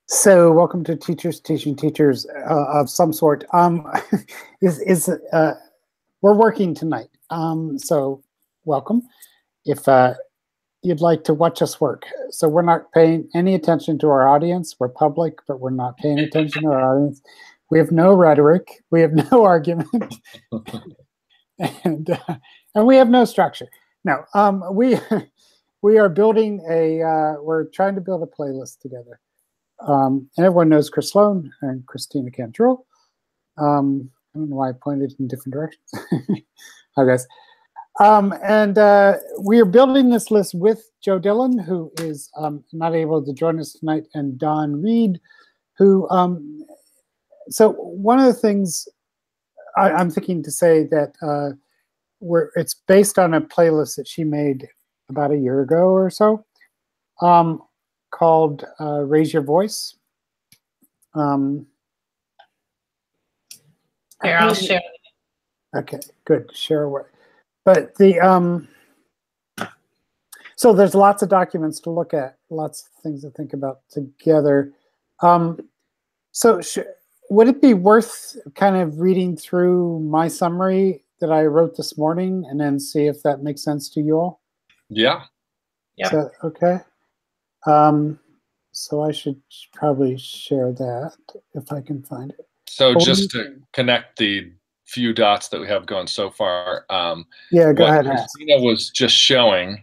So, welcome to Teachers Teaching Teachers of some sort. We're working tonight, so welcome. If you'd like to watch us work, so we're not paying any attention to our audience. We're public, but we're not paying attention to our audience. We have no rhetoric. We have no argument, and we have no structure. No, we are building we're trying to build a playlist together. And everyone knows Chris Sloan and Christina Cantrell. I don't know why I pointed in different directions. I guess. And we are building this list with Joe Dillon, who is not able to join us tonight, and Don Reed, who. So one of the things I'm thinking to say that it's based on a playlist that she made about a year ago or so. Called Raise Your Voice. Here, I'll share. Okay, good. Share away. But the so there's lots of documents to look at, lots of things to think about together. So would it be worth kind of reading through my summary that I wrote this morning and then see if that makes sense to you all? Yeah. Yeah. Is that okay? So I should probably share that if I can find it. So just to connect the few dots that we have going so far. Yeah, go ahead. What Christina was just showing,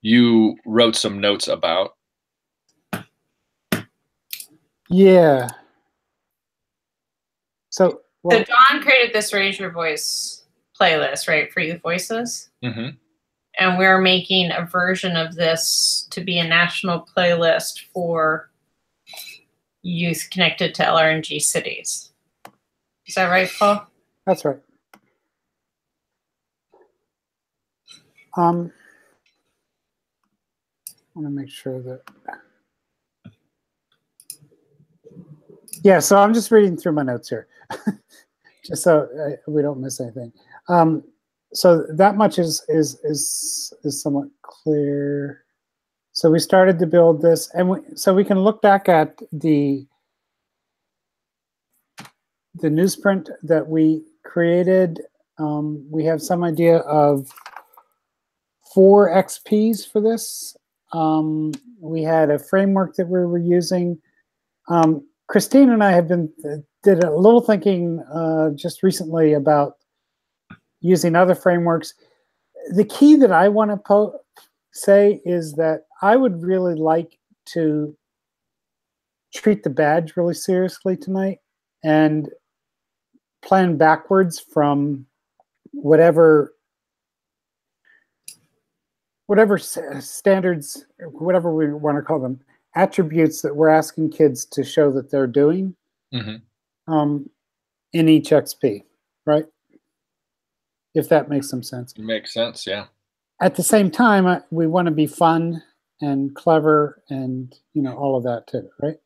you wrote some notes about. Yeah. So Don created this Raise Your Voice playlist, right, for Youth Voices? Mm-hmm. And we're making a version of this to be a national playlist for youth connected to LRNG cities. Is that right, Paul? That's right. I want to make sure that. Yeah, so I'm just reading through my notes here, just so we don't miss anything. So that much is somewhat clear. So we started to build this, and so we can look back at the newsprint that we created. We have some idea of 4 XPs for this. We had a framework that we were using. Christine and I did a little thinking just recently about using other frameworks. The key that I want to say is that I would really like to treat the badge really seriously tonight and plan backwards from whatever standards, whatever we want to call them, attributes that we're asking kids to show that they're doing in each XP, right? If that makes some sense. It makes sense, yeah. At the same time, we want to be fun and clever and, all of that too, right?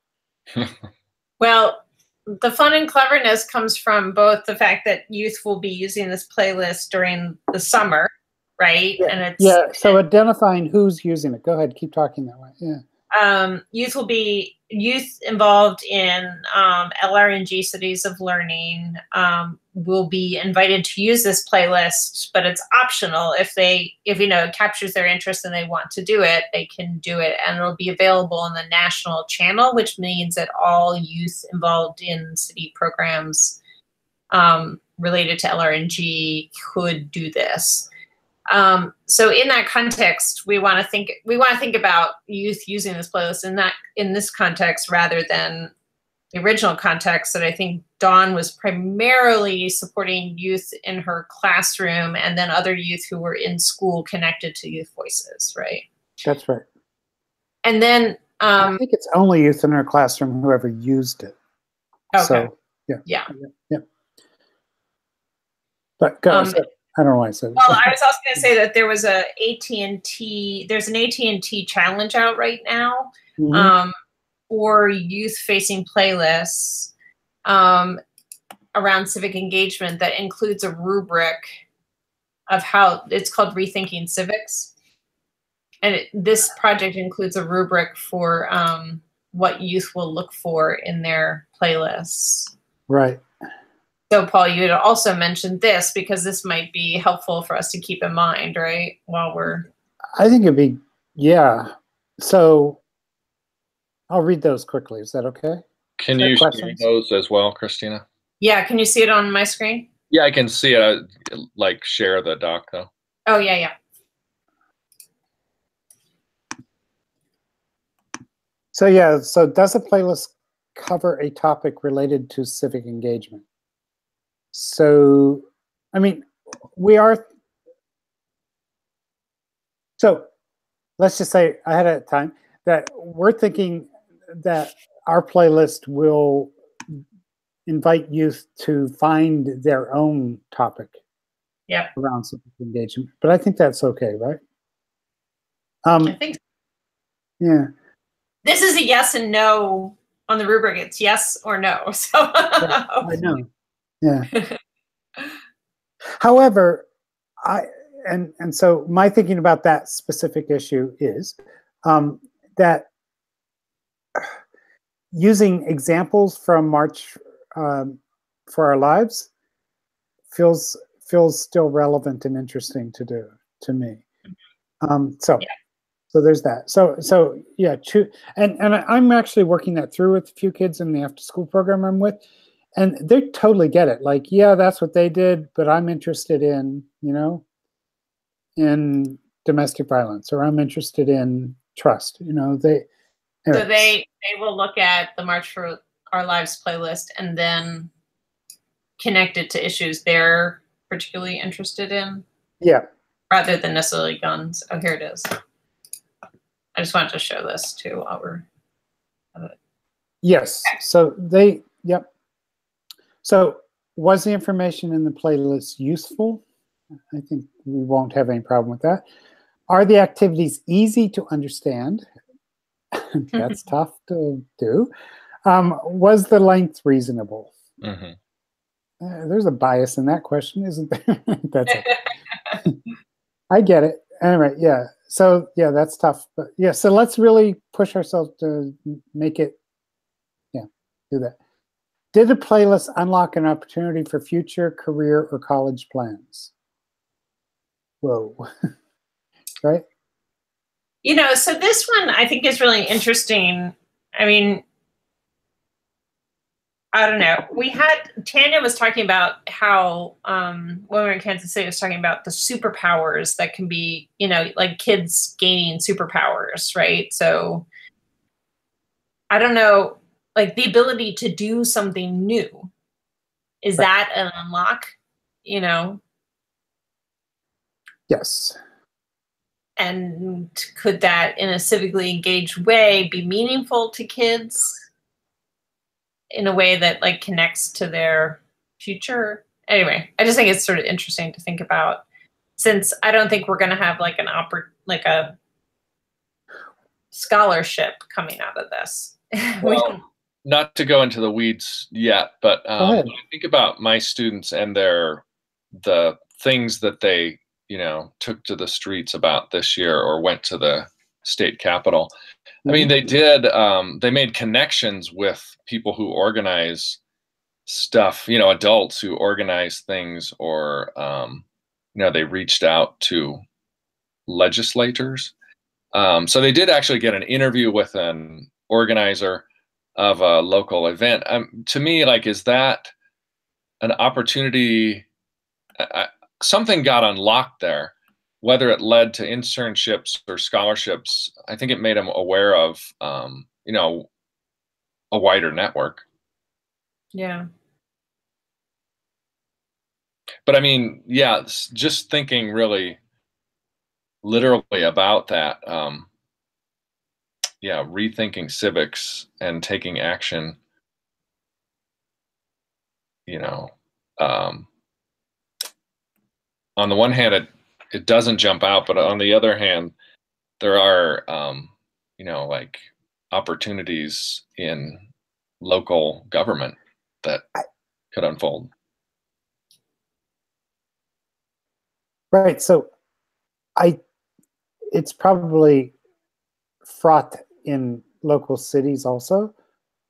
Well, the fun and cleverness comes from both the fact that youth will be using this playlist during the summer, right? Yeah. And it's so identifying who's using it. Go ahead, keep talking that way. Yeah. Youth involved in LRNG cities of learning will be invited to use this playlist, but it's optional. If it captures their interest and they want to do it, they can do it, and it'll be available on the national channel, which means that all youth involved in city programs related to LRNG could do this. So in that context, we want to think about youth using this playlist in this context rather than the original context that I think Dawn was primarily supporting youth in her classroom and then other youth who were in school connected to Youth Voices, right? That's right. And then I think it's only youth in her classroom who ever used it. Okay. So yeah. But go ahead. I don't know why I said. Well, I was also going to say that there was there's an AT&T challenge out right now for youth-facing playlists around civic engagement that includes a rubric of how it's called Rethinking Civics. And this project includes a rubric for what youth will look for in their playlists. Right. So, Paul, you had also mentioned this because this might be helpful for us to keep in mind, right? While we're. I think it'd be, yeah. So I'll read those quickly. Is that okay? Can you share those as well, Christina? Yeah. Can you see it on my screen? Yeah, I can see it. I, like, share the doc, though. Oh, yeah, yeah. So, yeah. So does a playlist cover a topic related to civic engagement? So, I mean, we are. So let's just say ahead of time that we're thinking that our playlist will invite youth to find their own topic around civic engagement. But I think that's okay, right? I think so. Yeah. This is a yes and no on the rubric. It's yes or no. So yeah, I know. Yeah. However, so my thinking about that specific issue is that using examples from March for Our Lives feels still relevant and interesting to do to me. So there's that. So yeah, and I'm actually working that through with a few kids in the after school program I'm with, and they totally get it. Like, yeah, that's what they did, but I'm interested in, in domestic violence, or I'm interested in trust. So they will look at the March for Our Lives playlist and then connect it to issues they're particularly interested in. Yeah. Rather than necessarily guns. Oh, here it is. I just wanted to show this too while we're. Yes. So yep. So was the information in the playlist useful? I think we won't have any problem with that. Are the activities easy to understand? That's tough to do. Was the length reasonable? Mm-hmm. There's a bias in that question, isn't there? That's it. I get it. Anyway, yeah. So yeah, that's tough. But yeah, so let's really push ourselves to make it, do that. Did a playlist unlock an opportunity for future career or college plans? Whoa. Right? So this one I think is really interesting. I mean, I don't know. Tanya was talking about how when we were in Kansas City, was talking about the superpowers that can be, like kids gaining superpowers, right? So I don't know, like the ability to do something new. Is that an unlock? Yes. And could that, in a civically engaged way, be meaningful to kids in a way that like connects to their future? Anyway, I just think it's sort of interesting to think about, since I don't think we're going to have like a scholarship coming out of this. Well, not to go into the weeds yet, but when I think about my students and the things that they took to the streets about this year or went to the state capitol. I mean, they made connections with people who organize stuff, adults who organize things, or, they reached out to legislators. So they did actually get an interview with an organizer of a local event. To me, like, is that an opportunity? Something got unlocked there, whether it led to internships or scholarships. I think it made them aware of, a wider network. Yeah. But I mean, yeah, just thinking really literally about that. Rethinking civics and taking action, on the one hand, it doesn't jump out, but on the other hand, there are, like opportunities in local government that could unfold. Right. So it's probably fraught in local cities also,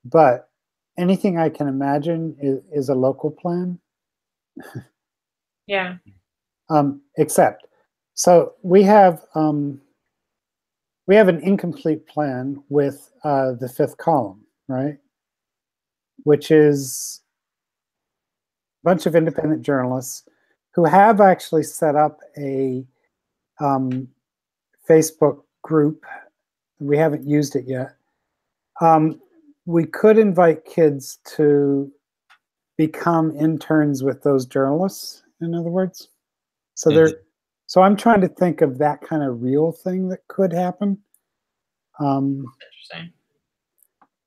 but anything I can imagine is a local plan. Yeah. Except, so we have an incomplete plan with the fifth column, right? Which is a bunch of independent journalists who have actually set up a Facebook group. We haven't used it yet. We could invite kids to become interns with those journalists, in other words. So so I'm trying to think of that kind of real thing that could happen. Interesting.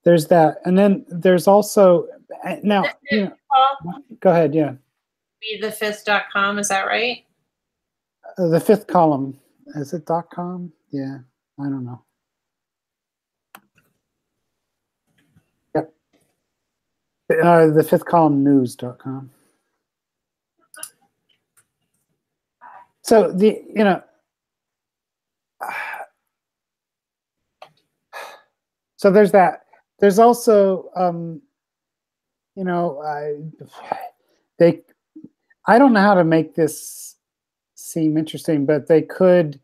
There's that, and then there's also now. Go ahead. Yeah. BeTheFifth.com, is that right? The fifth column, is it .com? Yeah, I don't know. Yep. The fifth column news.com. So so there's that. There's also, I don't know how to make this seem interesting, but there could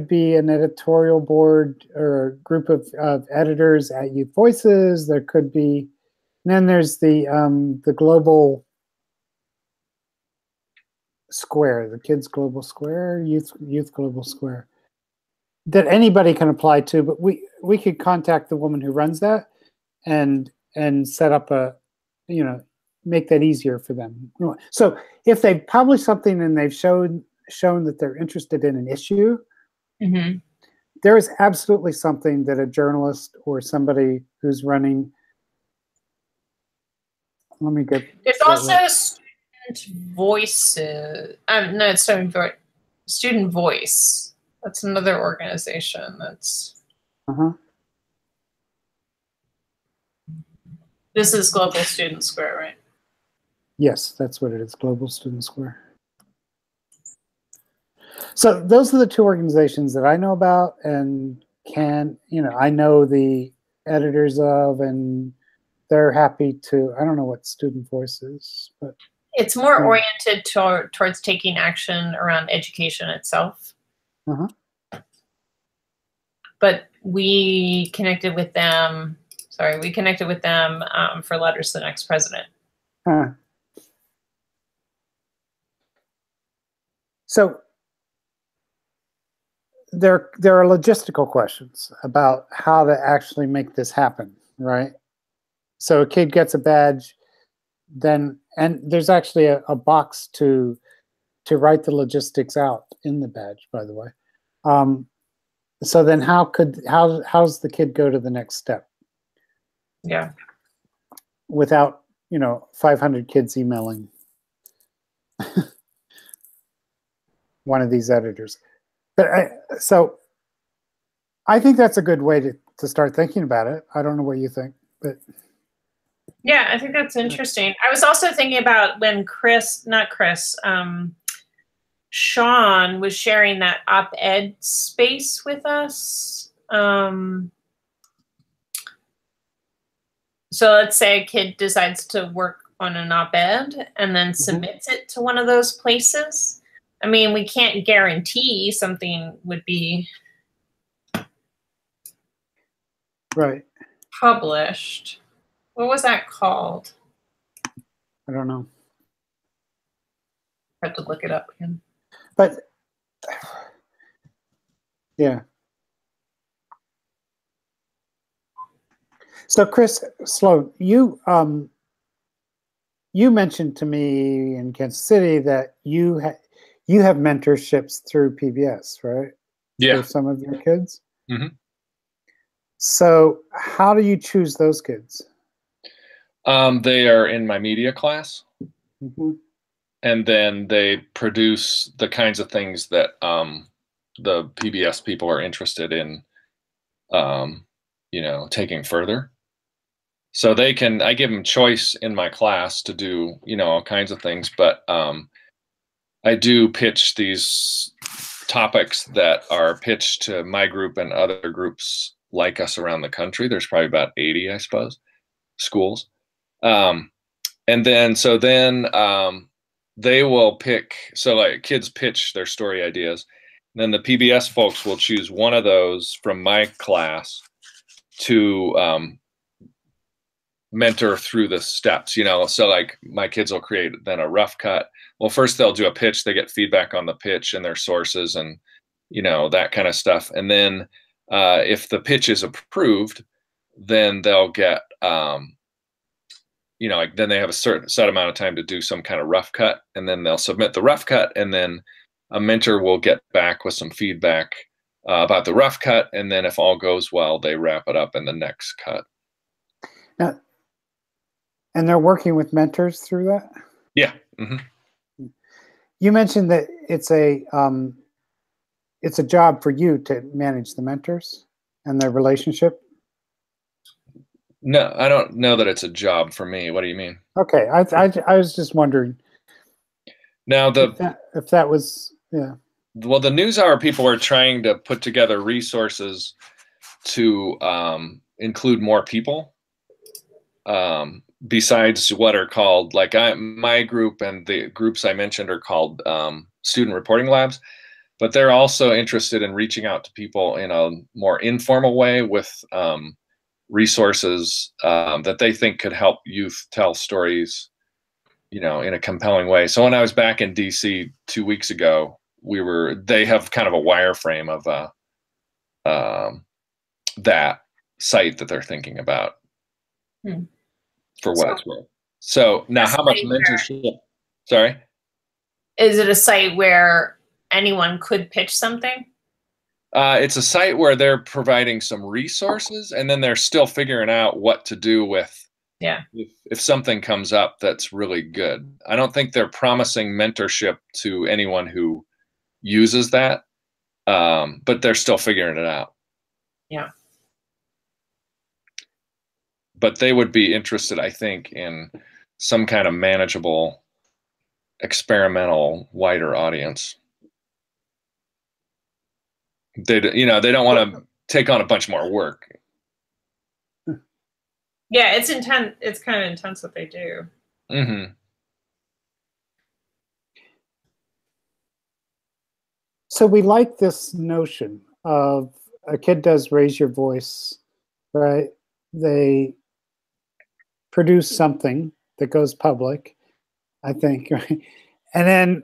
be an editorial board or a group of editors at Youth Voices. There could be, and then there's the global square, the Kids Global Square, Youth Global Square, that anybody can apply to. But we could contact the woman who runs that and set up a, make that easier for them. So if they publish something and they've shown that they're interested in an issue, there is absolutely something that a journalist or somebody who's running. Let me get. There's also Student Voices. No, it's Student Voice. That's another organization. That's. This is Global Student Square, right? Yes, that's what it is. Global Student Square. So those are the two organizations that I know about and I know the editors of, and they're happy to. I don't know what Student Voice is, but it's more oriented towards taking action around education itself. But we connected with them. Sorry, we connected with them for Letters to the Next President. So there are logistical questions about how to actually make this happen, right? So a kid gets a badge, and there's actually a box to write the logistics out in the badge, by the way. So then how's the kid go to the next step? Yeah. Without 500 kids emailing one of these editors. But so I think that's a good way to start thinking about it. I don't know what you think, but yeah, I think that's interesting. I was also thinking about when Sean was sharing that op-ed space with us. So let's say a kid decides to work on an op-ed and then submits it to one of those places. I mean, we can't guarantee something would be published. What was that called? I don't know. I have to look it up again. But yeah. So Chris Sloan, you mentioned to me in Kansas City that you have mentorships through PBS, right? Yeah. For some of your kids. So how do you choose those kids? They are in my media class, and then they produce the kinds of things that the PBS people are interested in, taking further. So I give them choice in my class to do, all kinds of things, but I do pitch these topics that are pitched to my group and other groups like us around the country. There's probably about 80, I suppose, schools. And then they will pick, so like kids pitch their story ideas. And then the PBS folks will choose one of those from my class to mentor through the steps, so like my kids will create then a rough cut. Well, first they'll do a pitch, they get feedback on the pitch and their sources and that kind of stuff. And then if the pitch is approved, then they'll get like then they have a certain set amount of time to do some kind of rough cut, and then they'll submit the rough cut, and then a mentor will get back with some feedback about the rough cut, and then if all goes well, they wrap it up in the next cut. Now, and they're working with mentors through that? Yeah. Mm-hmm. You mentioned that it's a job for you to manage the mentors and their relationship. No, I don't know that it's a job for me. What do you mean? Okay, I was just wondering. Now if that was, yeah. Well, the news hour people are trying to put together resources to include more people besides what are called, like my group and the groups I mentioned are called student reporting labs, but they're also interested in reaching out to people in a more informal way with resources that they think could help youth tell stories, in a compelling way. So when I was back in DC 2 weeks ago, they have kind of a wireframe of that site that they're thinking about for what it's worth. So now how much mentorship? Sorry? Is it a site where anyone could pitch something? It's a site where they're providing some resources, and then they're still figuring out what to do with. Yeah. If something comes up that's really good. I don't think they're promising mentorship to anyone who uses that, but they're still figuring it out. Yeah. But they would be interested, I think, in some kind of manageable, experimental, wider audience. They don't want to take on a bunch more work. Yeah, it's intense. It's kind of intense what they do. Mm-hmm. So we like this notion of a kid does raise your voice, right? They produce something that goes public, I think, right? And then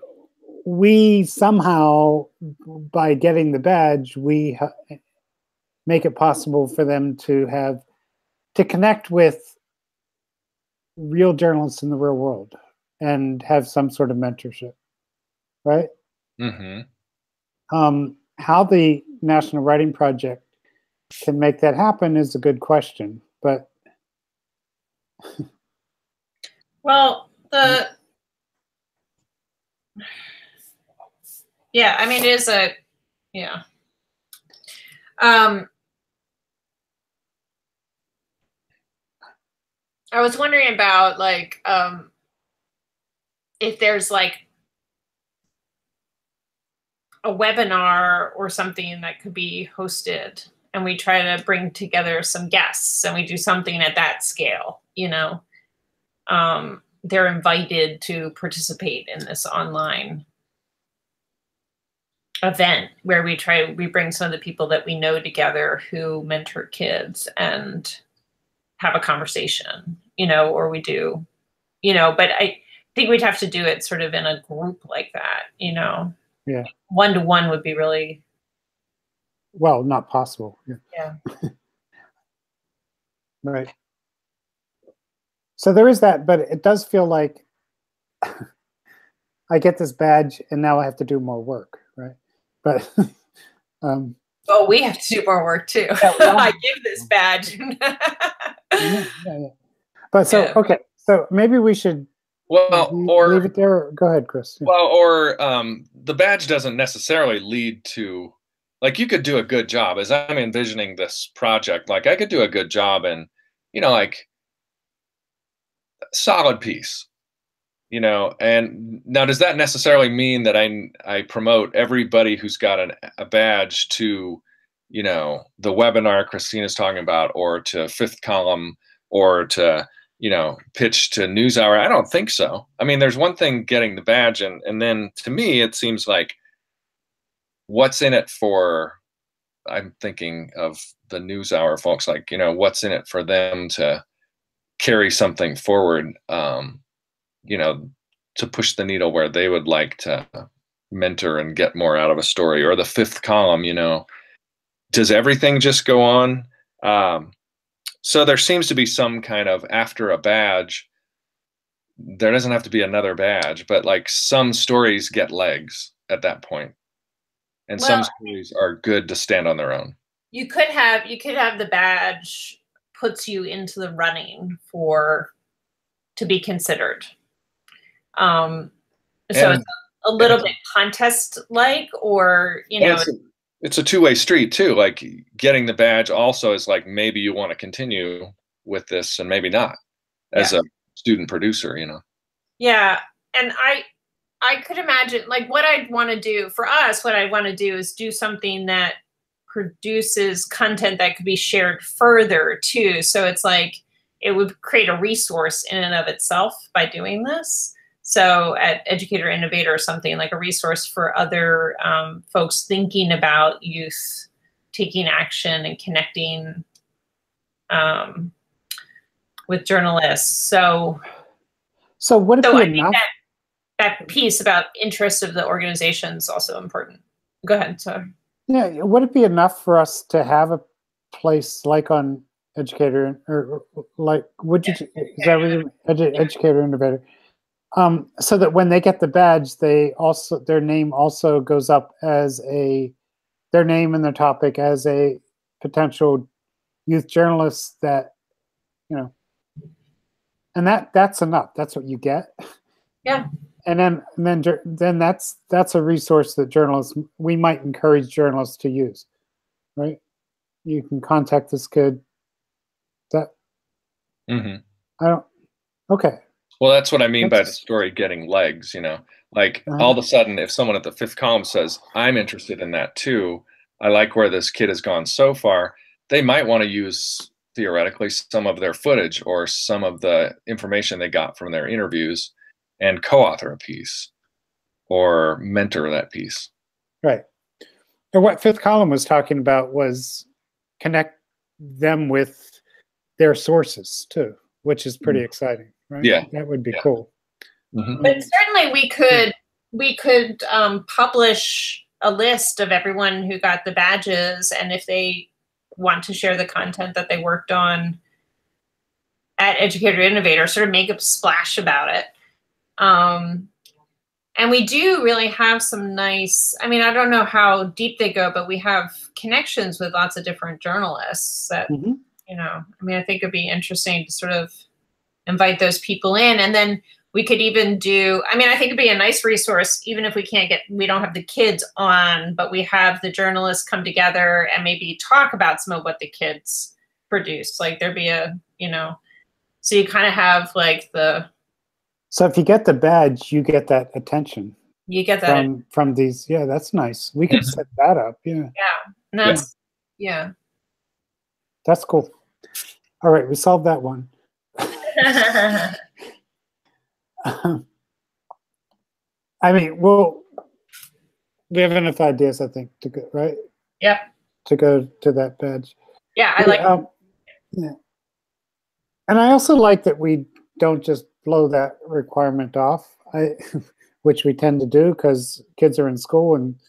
we somehow, by getting the badge, we make it possible for them to connect with real journalists in the real world and have some sort of mentorship, right? Mm-hmm. How the National Writing Project can make that happen is a good question, but well, yeah, I mean, it is yeah. I was wondering about if there's like a webinar or something that could be hosted, and we try to bring together some guests and we do something at that scale, they're invited to participate in this online event where we bring some of the people that we know together who mentor kids and have a conversation, or we do, but I think we'd have to do it sort of in a group like that, Yeah. One-to-one would be really, well, not possible. Yeah. Right. So there is that, but it does feel like I get this badge and now I have to do more work, right? But oh, we have to do more work too. Yeah, well, I give this badge. yeah. But so okay, so maybe we should leave it there. Go ahead, Chris. Yeah. Well, or the badge doesn't necessarily lead to, like, you could do a good job as I'm envisioning this project. Like, I could do a good job and, like, solid piece, and now does that necessarily mean that I promote everybody who's got a badge to, the webinar Christina's talking about, or to Fifth Column, or to, pitch to NewsHour. I don't think so. I mean, there's one thing getting the badge, and then to me, it seems like what's in it for, I'm thinking of the NewsHour folks, like, what's in it for them to carry something forward, to push the needle where they would like to mentor and get more out of a story. Or the Fifth Column, does everything just go on? So there seems to be some kind of, after a badge, there doesn't have to be another badge, but like some stories get legs at that point. And some stories are good to stand on their own. You could have the badge puts you into the running to be considered. So it's a little bit contest-like, or, it's a two-way street too. Like getting the badge also is like, maybe you want to continue with this and maybe not as a student producer, Yeah. And I could imagine, like, what I'd want to do for us, what I want to do is do something that produces content that could be shared further too. So it's like, it would create a resource in and of itself by doing this. So at Educator Innovator or something, like a resource for other folks thinking about youth taking action and connecting with journalists. So would it be enough? That piece about interest of the organization is also important. Go ahead, sorry. Yeah, would it be enough for us to have a place like on Educator, or like, would you, is that what you, Educator Innovator? So that when they get the badge, their name also goes up as their name and their topic as a potential youth journalist that, and that's enough. That's what you get. Yeah. And then that's a resource that we might encourage journalists to use, right? You can contact this kid. Okay. Well, that's what I mean by the story getting legs, like all of a sudden, if someone at the Fifth Column says, I'm interested in that too, I like where this kid has gone so far, they might want to use theoretically some of their footage or some of the information they got from their interviews and co-author a piece or mentor that piece. Right. And what Fifth Column was talking about was connect them with their sources too, which is pretty exciting, right? Yeah. That would be cool. But certainly we could publish a list of everyone who got the badges, and if they want to share the content that they worked on at Educator Innovator, sort of make a splash about it. And we do really have some nice, I mean, I don't know how deep they go, but we have connections with lots of different journalists that, I think it'd be interesting to sort of invite those people in. And then we could even do, I think it'd be a nice resource, even if we don't have the kids on, but we have the journalists come together and maybe talk about some of what the kids produced. Like there'd be so you kind of have like So if you get the badge, you get that attention. You get that from these. Yeah, that's nice. We could set that up. Yeah. Yeah. That's cool. All right, we solved that one. We have enough ideas, I think, to go, right? Yep. To go to that badge. Yeah, I like yeah. And I also like that we don't just blow that requirement off, which we tend to do because kids are in school. And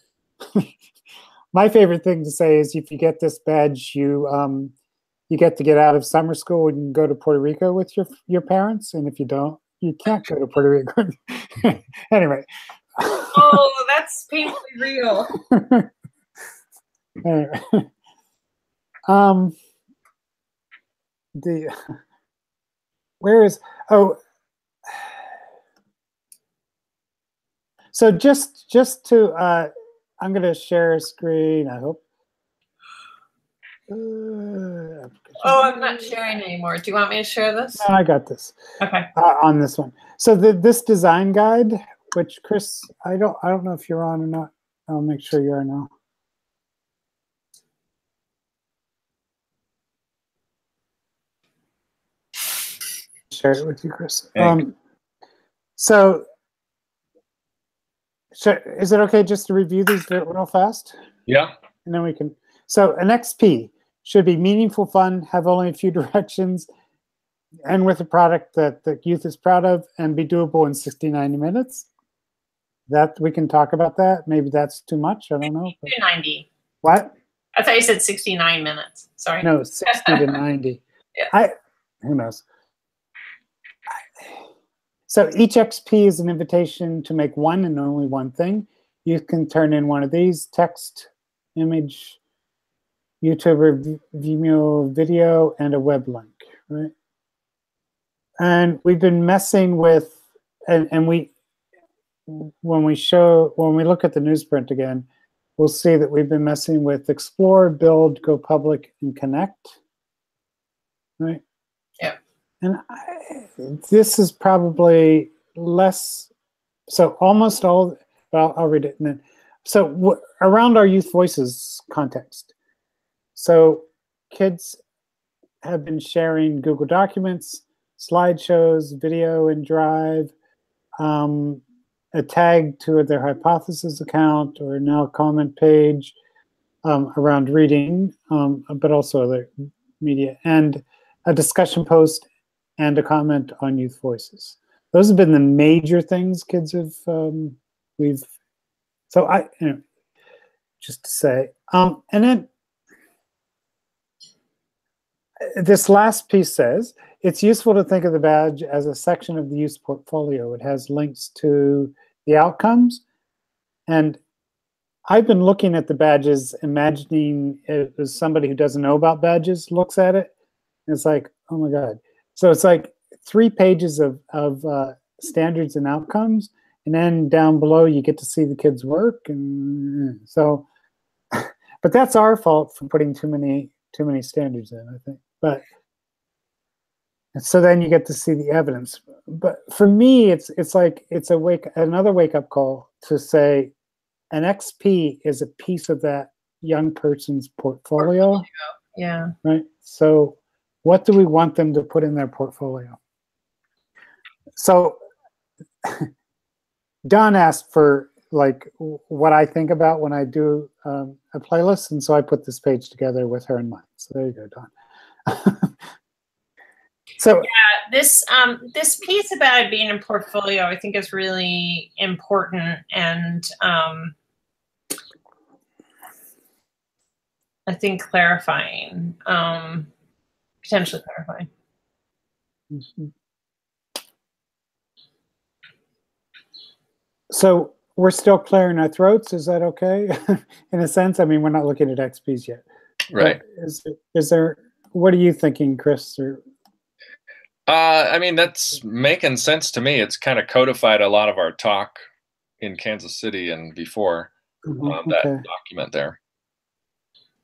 my favorite thing to say is, if you get this badge, you get to get out of summer school and go to Puerto Rico with your parents. And if you don't, you can't go to Puerto Rico. Anyway. Oh, that's painfully real. So just to, I'm going to share a screen, I hope. I'm not sharing anymore. Do you want me to share this? No, I got this. Okay. On this one. So this design guide, which Chris, I don't know if you're on or not. I'll make sure you are now. share it with you, Chris. Thanks. So is it okay just to review these real fast? Yeah. And then we can. So an XP should be meaningful, fun, have only a few directions, and with a product that the youth is proud of, and be doable in 60, 90 minutes. That we can talk about that. Maybe that's too much. I don't know. 90. What? I thought you said 69 minutes. Sorry. No, 60 to 90. Yeah. Who knows? So each XP is an invitation to make one and only one thing. You can turn in one of these: text, image, YouTube or Vimeo video, and a web link, right? And we've been messing with, and when we look at the newsprint again, we'll see that we've been messing with explore, build, go public, and connect, right? Yeah. And this is probably less, so almost all, well, I'll read it. And then, so around our Youth Voices context. So kids have been sharing Google Documents, slideshows, video in Drive, a tag to their hypothesis account or now comment page around reading, but also other media, and a discussion post and a comment on Youth Voices. Those have been the major things kids have, just to say. And then this last piece says, it's useful to think of the badge as a section of the youth portfolio. It has links to the outcomes. And I've been looking at the badges, imagining it as somebody who doesn't know about badges looks at it. And it's like, oh my God. So it's like 3 pages of standards and outcomes. And then down below, you get to see the kids' work. And so, but that's our fault for putting too many standards in, I think. But so then you get to see the evidence. But for me, it's like it's another wake-up call to say an XP is a piece of that young person's portfolio. Yeah. Right. So what do we want them to put in their portfolio? So Don asked for like what I think about when I do a playlist, and so I put this page together with her in mind. So there you go, Don. So yeah, this piece about it being a portfolio, I think, is really important, and I think clarifying, potentially clarifying. Mm-hmm. So we're still clearing our throats. Is that okay? In a sense, I mean, we're not looking at XPs yet. Right. Is there? What are you thinking, Chris? Or I mean, that's making sense to me. It's kind of codified a lot of our talk in Kansas City and before that document there.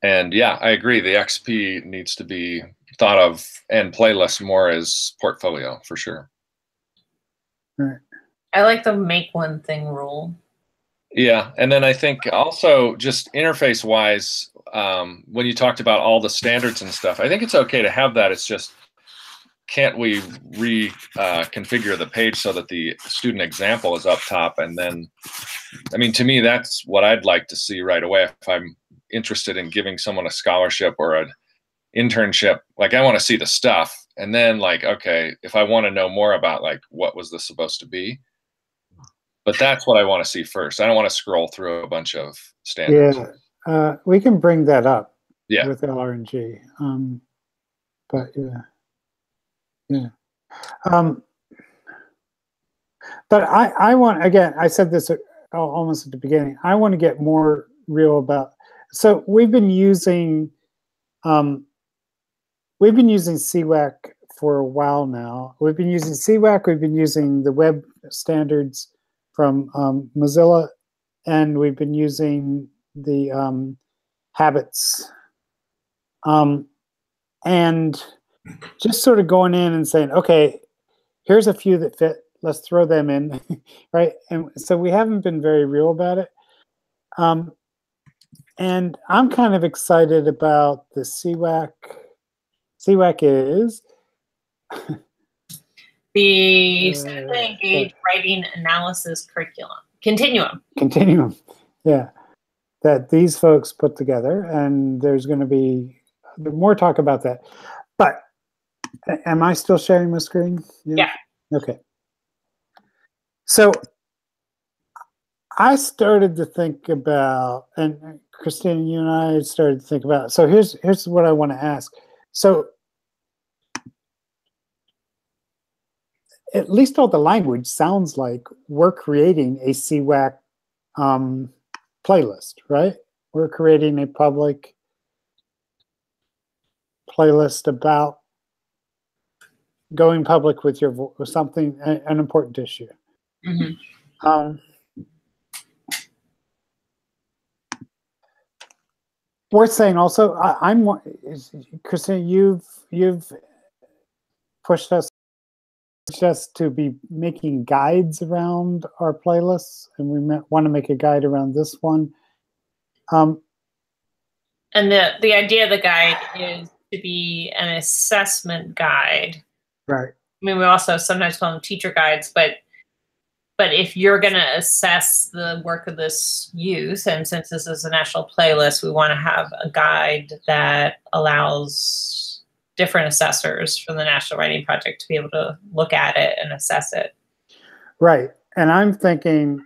And yeah, I agree. The XP needs to be thought of and playlist more as portfolio for sure. Right. I like the make one thing rule. Yeah, and then I think also just interface wise, when you talked about all the standards and stuff, I think it's okay to have that. It's just, can't we reconfigure the page so that the student example is up top? And then, I mean, to me, that's what I'd like to see right away. If I'm interested in giving someone a scholarship or an internship, like I want to see the stuff. And then like, okay, if I want to know more about like, what was this supposed to be? But that's what I want to see first. I don't want to scroll through a bunch of standards. Yeah, we can bring that up with LRNG. But yeah. But I want, again, I said this almost at the beginning, I want to get more real about, so we've been using CWAC for a while now. We've been using CWAC, we've been using the web standards from Mozilla, and we've been using the habits. And just sort of going in and saying, okay, here's a few that fit, let's throw them in, right? And so we haven't been very real about it. And I'm kind of excited about the CWAC. CWAC is The civically engaged writing analysis curriculum. Continuum. Continuum, yeah. That these folks put together, and there's going to be more talk about that. But am I still sharing my screen? Yeah. Okay. So I started to think about, and Christine, you and I started to think about, so here's what I want to ask. So at least all the language sounds like we're creating a CWAC playlist, right? We're creating a public playlist about going public with your with something, an important issue. Mm-hmm. Worth saying also, I'm Christine, you've pushed us to be making guides around our playlists, and we want to make a guide around this one. And the idea of the guide is to be an assessment guide. Right. I mean, we also sometimes call them teacher guides, but if you're going to assess the work of this youth, and since this is a national playlist, we want to have a guide that allows different assessors from the National Writing Project to be able to look at it and assess it. Right. And I'm thinking,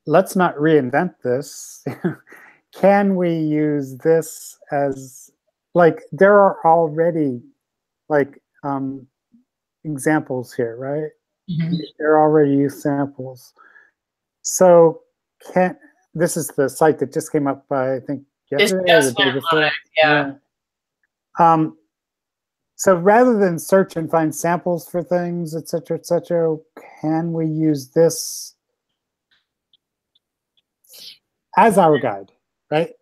let's not reinvent this. Can we use this as, like, there are already, like, examples here, right? Mm-hmm. There are already youth samples. So this is the site that just came up by, I think, yesterday or the day before. Yeah. So rather than search and find samples for things, et cetera, can we use this as our guide, right?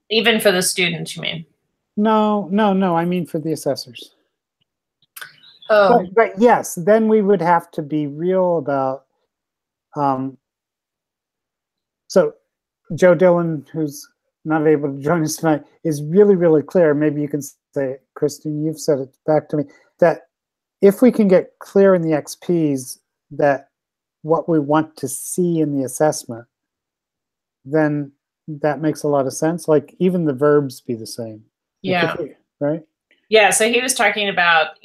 Even for the students, you mean? No, I mean for the assessors. Oh. But yes, then we would have to be real about, so Joe Dillon, who's not able to join us tonight, is really, really clear. Maybe you can say, Kristen, you've said it back to me, that if we can get clear in the XPs that what we want to see in the assessment, then that makes a lot of sense. Like even the verbs be the same. Yeah. Right? Yeah, so he was talking about,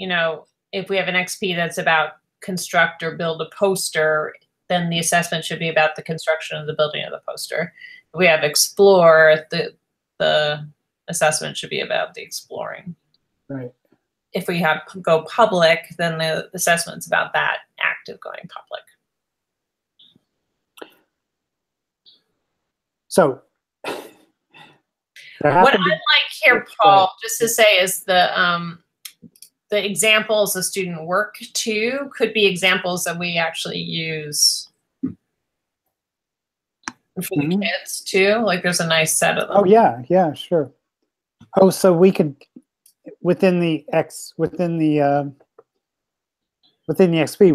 if we have an XP that's about construct or build a poster, then the assessment should be about the construction of the building of the poster. If we have explore, the assessment should be about the exploring. Right. If we have go public, then the assessment's about that act of going public. So what I'd like here, Paul, just to say is the examples of student work too could be examples that we actually use for the kids too. Like there's a nice set of them. Oh yeah, sure. Oh, so we could within the XP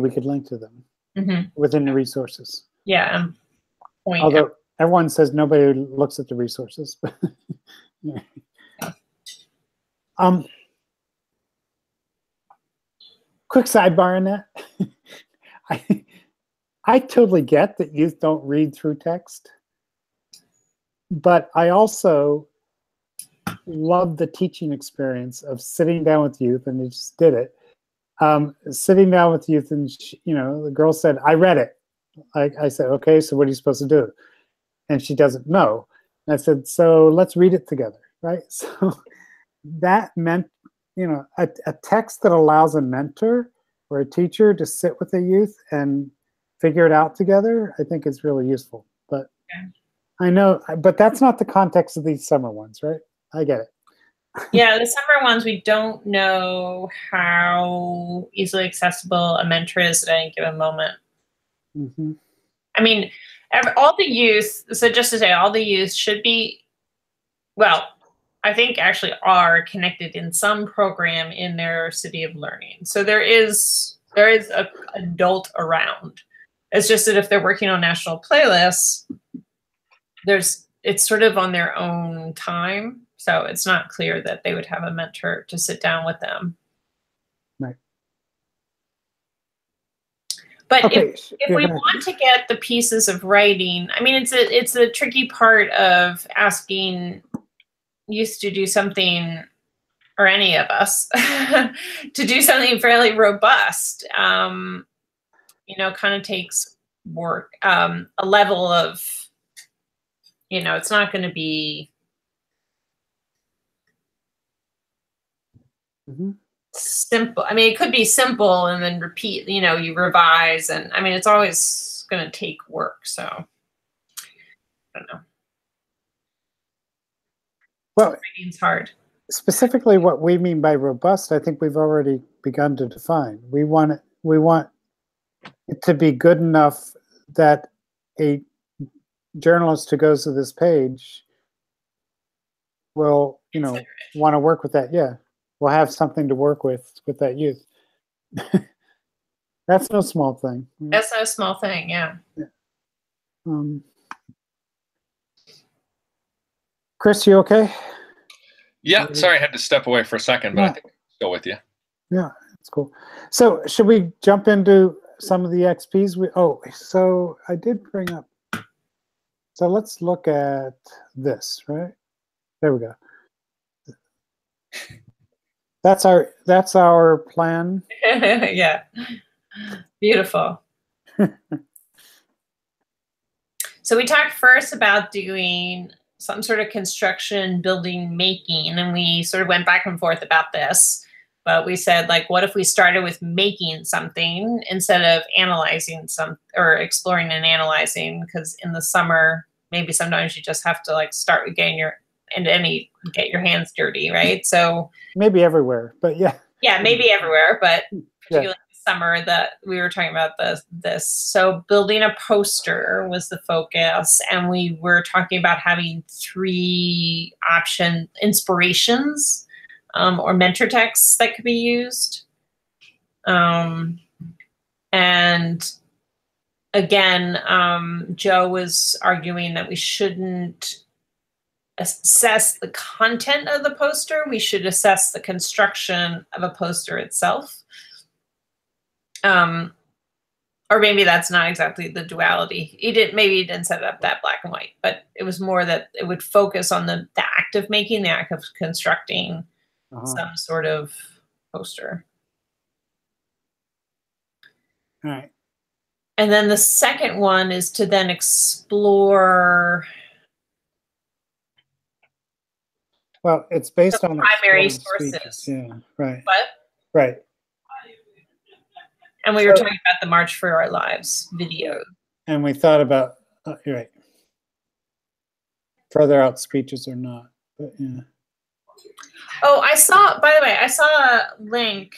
we could link to them within the resources. Yeah. Although everyone says nobody looks at the resources. Yeah. Quick sidebar on that. I totally get that youth don't read through text, but I also love the teaching experience of sitting down with youth, and they just did it. Sitting down with youth, and the girl said, "I read it." I said, "Okay, so what are you supposed to do?" And she doesn't know. And I said, "So let's read it together." Right? So that meant, a text that allows a mentor or a teacher to sit with a youth and figure it out together, I think is really useful. But I know, but that's not the context of these summer ones, right? I get it. Yeah, the summer ones, we don't know how easily accessible a mentor is at any given moment. Mm-hmm. I mean, all the youth, so just to say, all the youth should be, well, I think actually are connected in some program in their city of learning. So there is an adult around. It's just that if they're working on national playlists, it's sort of on their own time. So it's not clear that they would have a mentor to sit down with them. Right. But okay. if we want to get the pieces of writing, I mean, it's a tricky part of asking youth to do something, or any of us, to do something fairly robust. You know, kind of takes work, a level of, you know, it's not going to be simple. I mean, it could be simple and then repeat, you know, you revise, and I mean, it's always going to take work. So I don't know. Well, it's hard. Specifically what we mean by robust, I think we've already begun to define. We want it to be good enough that a journalist who goes to this page will, you know, want to work with that. Yeah, we'll have something to work with that youth. That's no small thing. That's no small thing. Yeah. Chris, you okay? Yeah, sorry, I had to step away for a second, but I think I'm still with you. Yeah, that's cool. So should we jump into some of the XPs? So I did bring up. So let's look at this, right? There we go. That's our plan. Yeah. Beautiful. So we talked first about doing some sort of construction, building, making, and we sort of went back and forth about this. But we said, like, what if we started with making something instead of analyzing or exploring and analyzing? Because in the summer, maybe sometimes you just have to, like, start with get your hands dirty, right? So maybe everywhere, but yeah. Yeah, maybe everywhere, but particularly summer that we were talking about this. So building a poster was the focus, and we were talking about having 3 option inspirations or mentor texts that could be used. And again, Joe was arguing that we shouldn't assess the content of the poster. We should assess the construction of a poster itself. Or maybe that's not exactly the duality. Maybe he didn't set it up that black and white, but it was more that it would focus on the act of making, the act of constructing some sort of poster. All right. And then the second one is to then explore. Well, it's based on primary sources. Speeches. Yeah, right. What? Right. And we were talking about the March for Our Lives video. And we thought about, you're right, further out speeches or not, but yeah. Oh, by the way, I saw a link,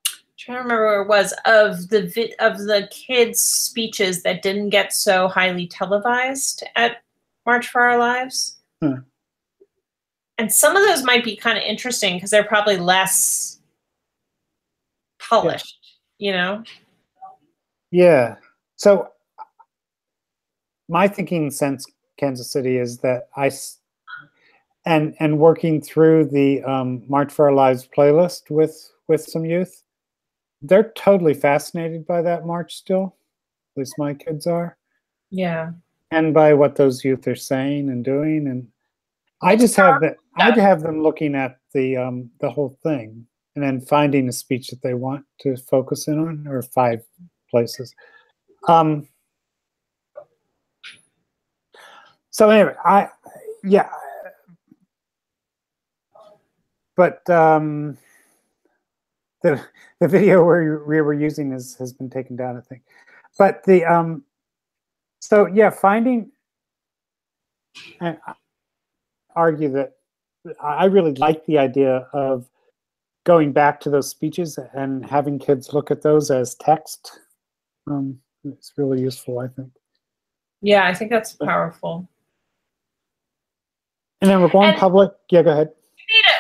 I'm trying to remember where it was, of the kids' speeches that didn't get so highly televised at March for Our Lives. And some of those might be kind of interesting because they're probably less polished, you know? Yeah. So my thinking since Kansas City is that and working through the March for Our Lives playlist with some youth, they're totally fascinated by that march still. At least my kids are. Yeah. And by what those youth are saying and doing, and I'd have them looking at the whole thing and then finding a speech that they want to focus in on, or 5 places. So anyway, but the video we were using has been taken down, I think. But the so yeah, finding and argue that I really like the idea of going back to those speeches and having kids look at those as text. It's really useful, I think. Yeah, I think that's powerful. And then we're going public. Yeah, go ahead.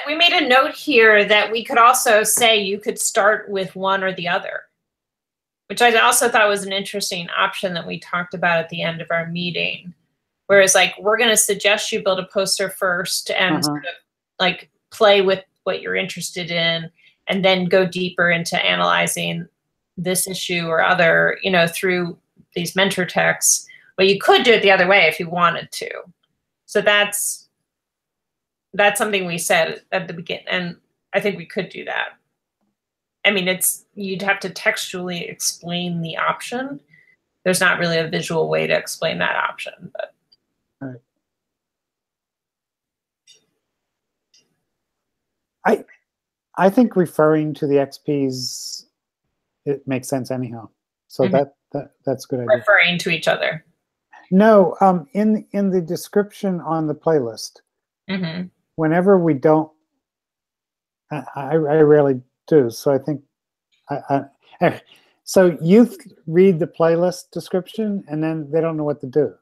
We made a note here that we could also say you could start with one or the other, which I also thought was an interesting option that we talked about at the end of our meeting. Whereas, like, we're going to suggest you build a poster first and sort of like play with what you're interested in, and then go deeper into analyzing this issue or other, through these mentor texts. But you could do it the other way if you wanted to. So that's something we said at the beginning, and I think we could do that. I mean, you'd have to textually explain the option. There's not really a visual way to explain that option, but. Right. I think referring to the XPs, it makes sense anyhow. So that's a good idea. Referring to each other. No, in the description on the playlist, whenever we don't, I rarely do. So I think, so youth read the playlist description and then they don't know what to do.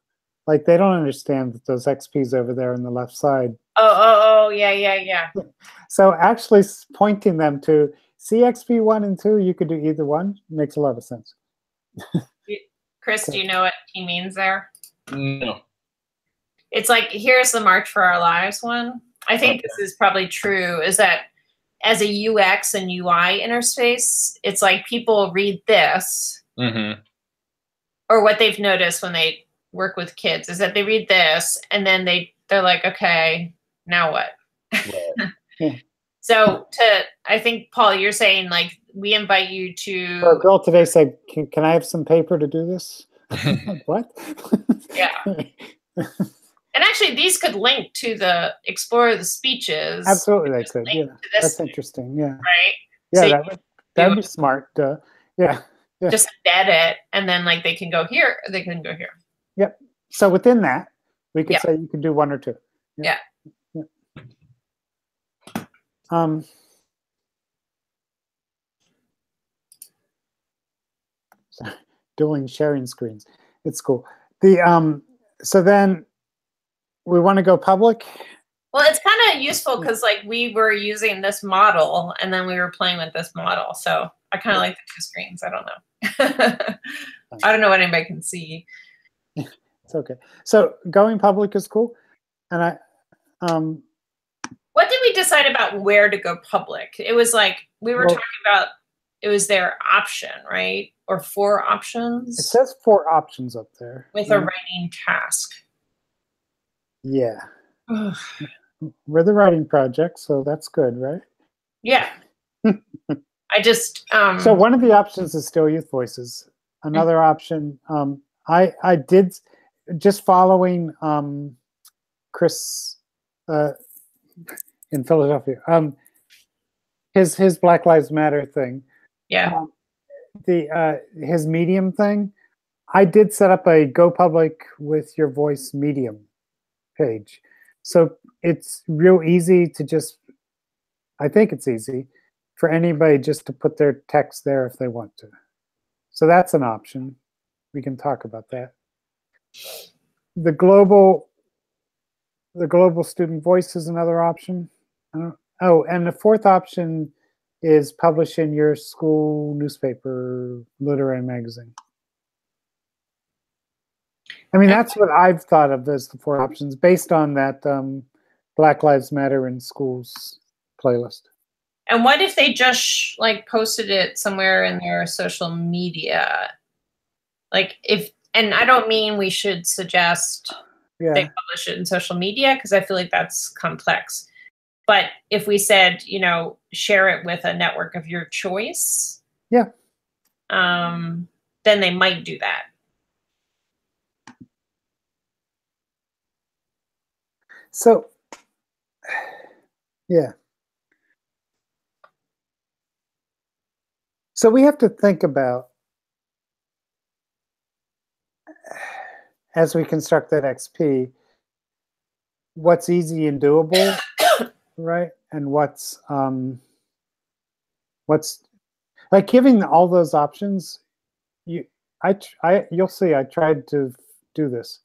Like they don't understand that those XPs over there on the left side. Oh, yeah. So actually pointing them to CXP 1 and 2, you could do either one. Makes a lot of sense. Chris, do you know what he means there? No. It's like, here's the March for Our Lives one. I think this is probably true, is that as a UX and UI interface, it's like people read this, or what they've noticed when they work with kids is that they read this and then they're like, okay, now what? Right. So I think, Paul, you're saying like, we invite you to. Or a girl today said, can I have some paper to do this? What? Yeah. And actually, these could link to the Explore the Speeches. Absolutely, they could. Yeah, that's interesting. Yeah. Right. Yeah, So that'd be smart. Yeah. Just embed it, and then like they can go here, or they can go here. Yep. So within that, we could say you could do one or two. Yeah. Doing sharing screens. It's cool. So then we want to go public. Well, it's kind of useful because like we were using this model and then we were playing with this model. So I kind of like the two screens. I don't know. I don't know what anybody can see. It's okay. So going public is cool. And what did we decide about where to go public? It was like, we were talking about, it was their option, right? Or 4 options? It says 4 options up there. With a writing task. Yeah. We're the writing project, so that's good, right? Yeah. I just... So one of the options is still youth voices. Another option, I did, just following Chris in Philadelphia, his Black Lives Matter thing. Yeah. His Medium thing, I did set up a Go Public with Your Voice Medium page. So it's real easy to just, I think it's easy for anybody just to put their text there if they want to. So that's an option. We can talk about that. The global student voice is another option. Oh, and the 4th option is publish in your school newspaper, literary magazine. I mean, that's what I've thought of as the 4 options based on that Black Lives Matter in Schools playlist. And what if they just like posted it somewhere in their social media? Like and I don't mean we should suggest they publish it in social media because I feel like that's complex. But if we said, share it with a network of your choice, then they might do that. So, yeah. So we have to think about, as we construct that XP, what's easy and doable, right? And what's like giving all those options. You'll see. I tried to do this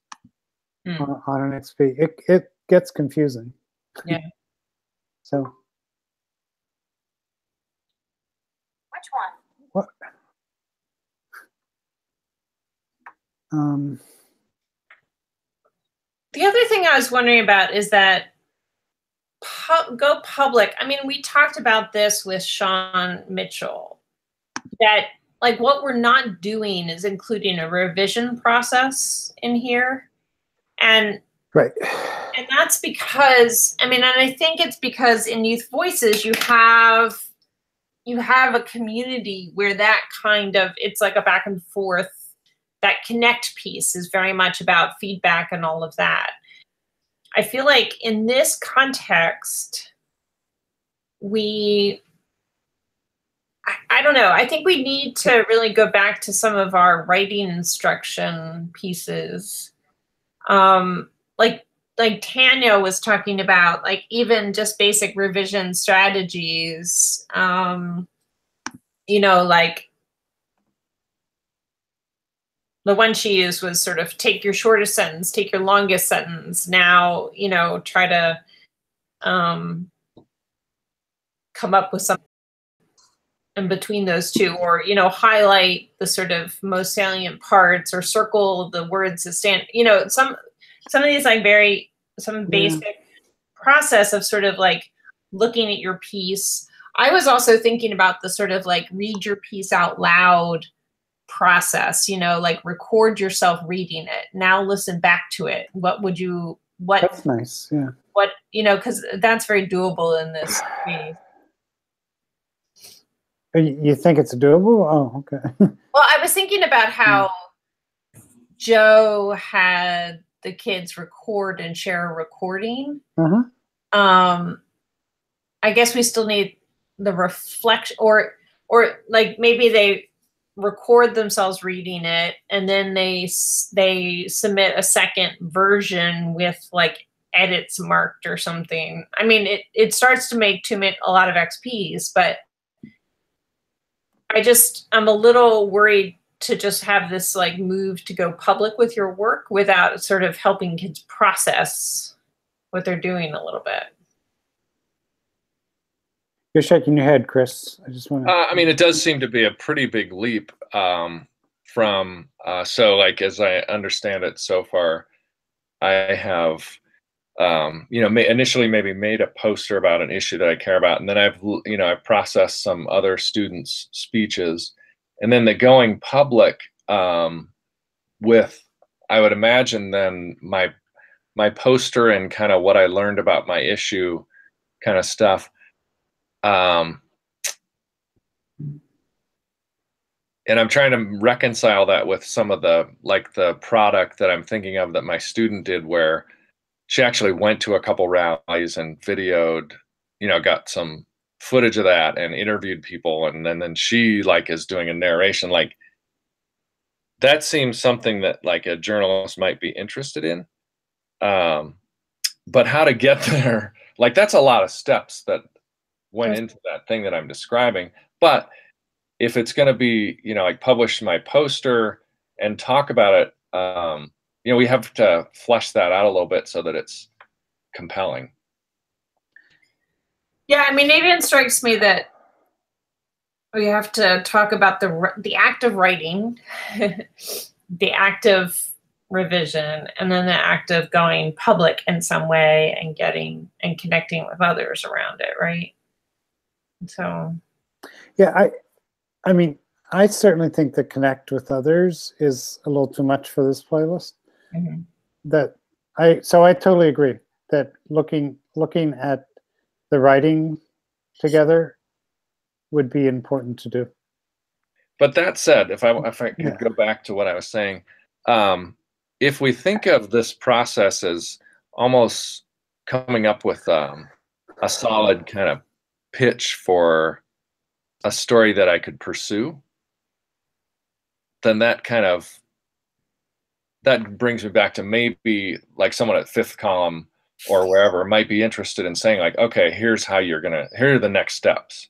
on an XP. It gets confusing. Yeah. So. Which one? What? The other thing I was wondering about is that go public. I mean, we talked about this with Sean Mitchell, that like what we're not doing is including a revision process in here. And right. And that's because, I mean, and I think it's because in Youth Voices, you have a community where that kind of, it's like a back and forth, that connect piece is very much about feedback and all of that. I feel like in this context, I don't know, I think we need to really go back to some of our writing instruction pieces. Like Tanya was talking about, like even just basic revision strategies, you know, like the one she used was sort of take your shortest sentence, take your longest sentence. Now, you know, try to come up with something in between those two, or, you know, highlight the sort of most salient parts, or circle the words that stand, you know, some of these like some basic process of sort of like looking at your piece. I was also thinking about the sort of like read your piece out loud process, you know, like record yourself reading it. Now listen back to it. That's nice. Yeah. What, you know, because that's very doable in this case. You think it's doable? Oh, okay. Well, I was thinking about how Joe had the kids record and share a recording. I guess we still need the reflection, or like maybe they record themselves reading it and then they submit a second version with like edits marked or something. I mean, it starts to make a lot of XPs, but I'm a little worried to just have this like move to go public with your work without sort of helping kids process what they're doing a little bit. You're shaking your head, Chris. I just want to. I mean, it does seem to be a pretty big leap from. So, like, as I understand it so far, I have, you know, initially maybe made a poster about an issue that I care about, and then I've processed some other students' speeches, and then the going public with, I would imagine, then my poster and kind of what I learned about my issue, kind of stuff. And I'm trying to reconcile that with some of the product that I'm thinking of that my student did, where she actually went to a couple rallies and videoed, you know, got some footage of that and interviewed people. And then she like is doing a narration. Like, that seems something that like a journalist might be interested in. But how to get there, like, that's a lot of steps that went into that thing that I'm describing. But if it's going to be, you know, like publish my poster and talk about it, you know, we have to flesh that out a little bit so that it's compelling. Yeah, I mean, it even strikes me that we have to talk about the act of writing, the act of revision, and then the act of going public in some way and connecting with others around it, right? So, yeah, I mean, I certainly think that connect with others is a little too much for this playlist. So I totally agree that looking at the writing together would be important to do. But that said, if I could go back to what I was saying, if we think of this process as almost coming up with a solid kind of pitch for a story that I could pursue, then that brings me back to maybe like someone at fifth column or wherever might be interested in saying like, okay, here are the next steps.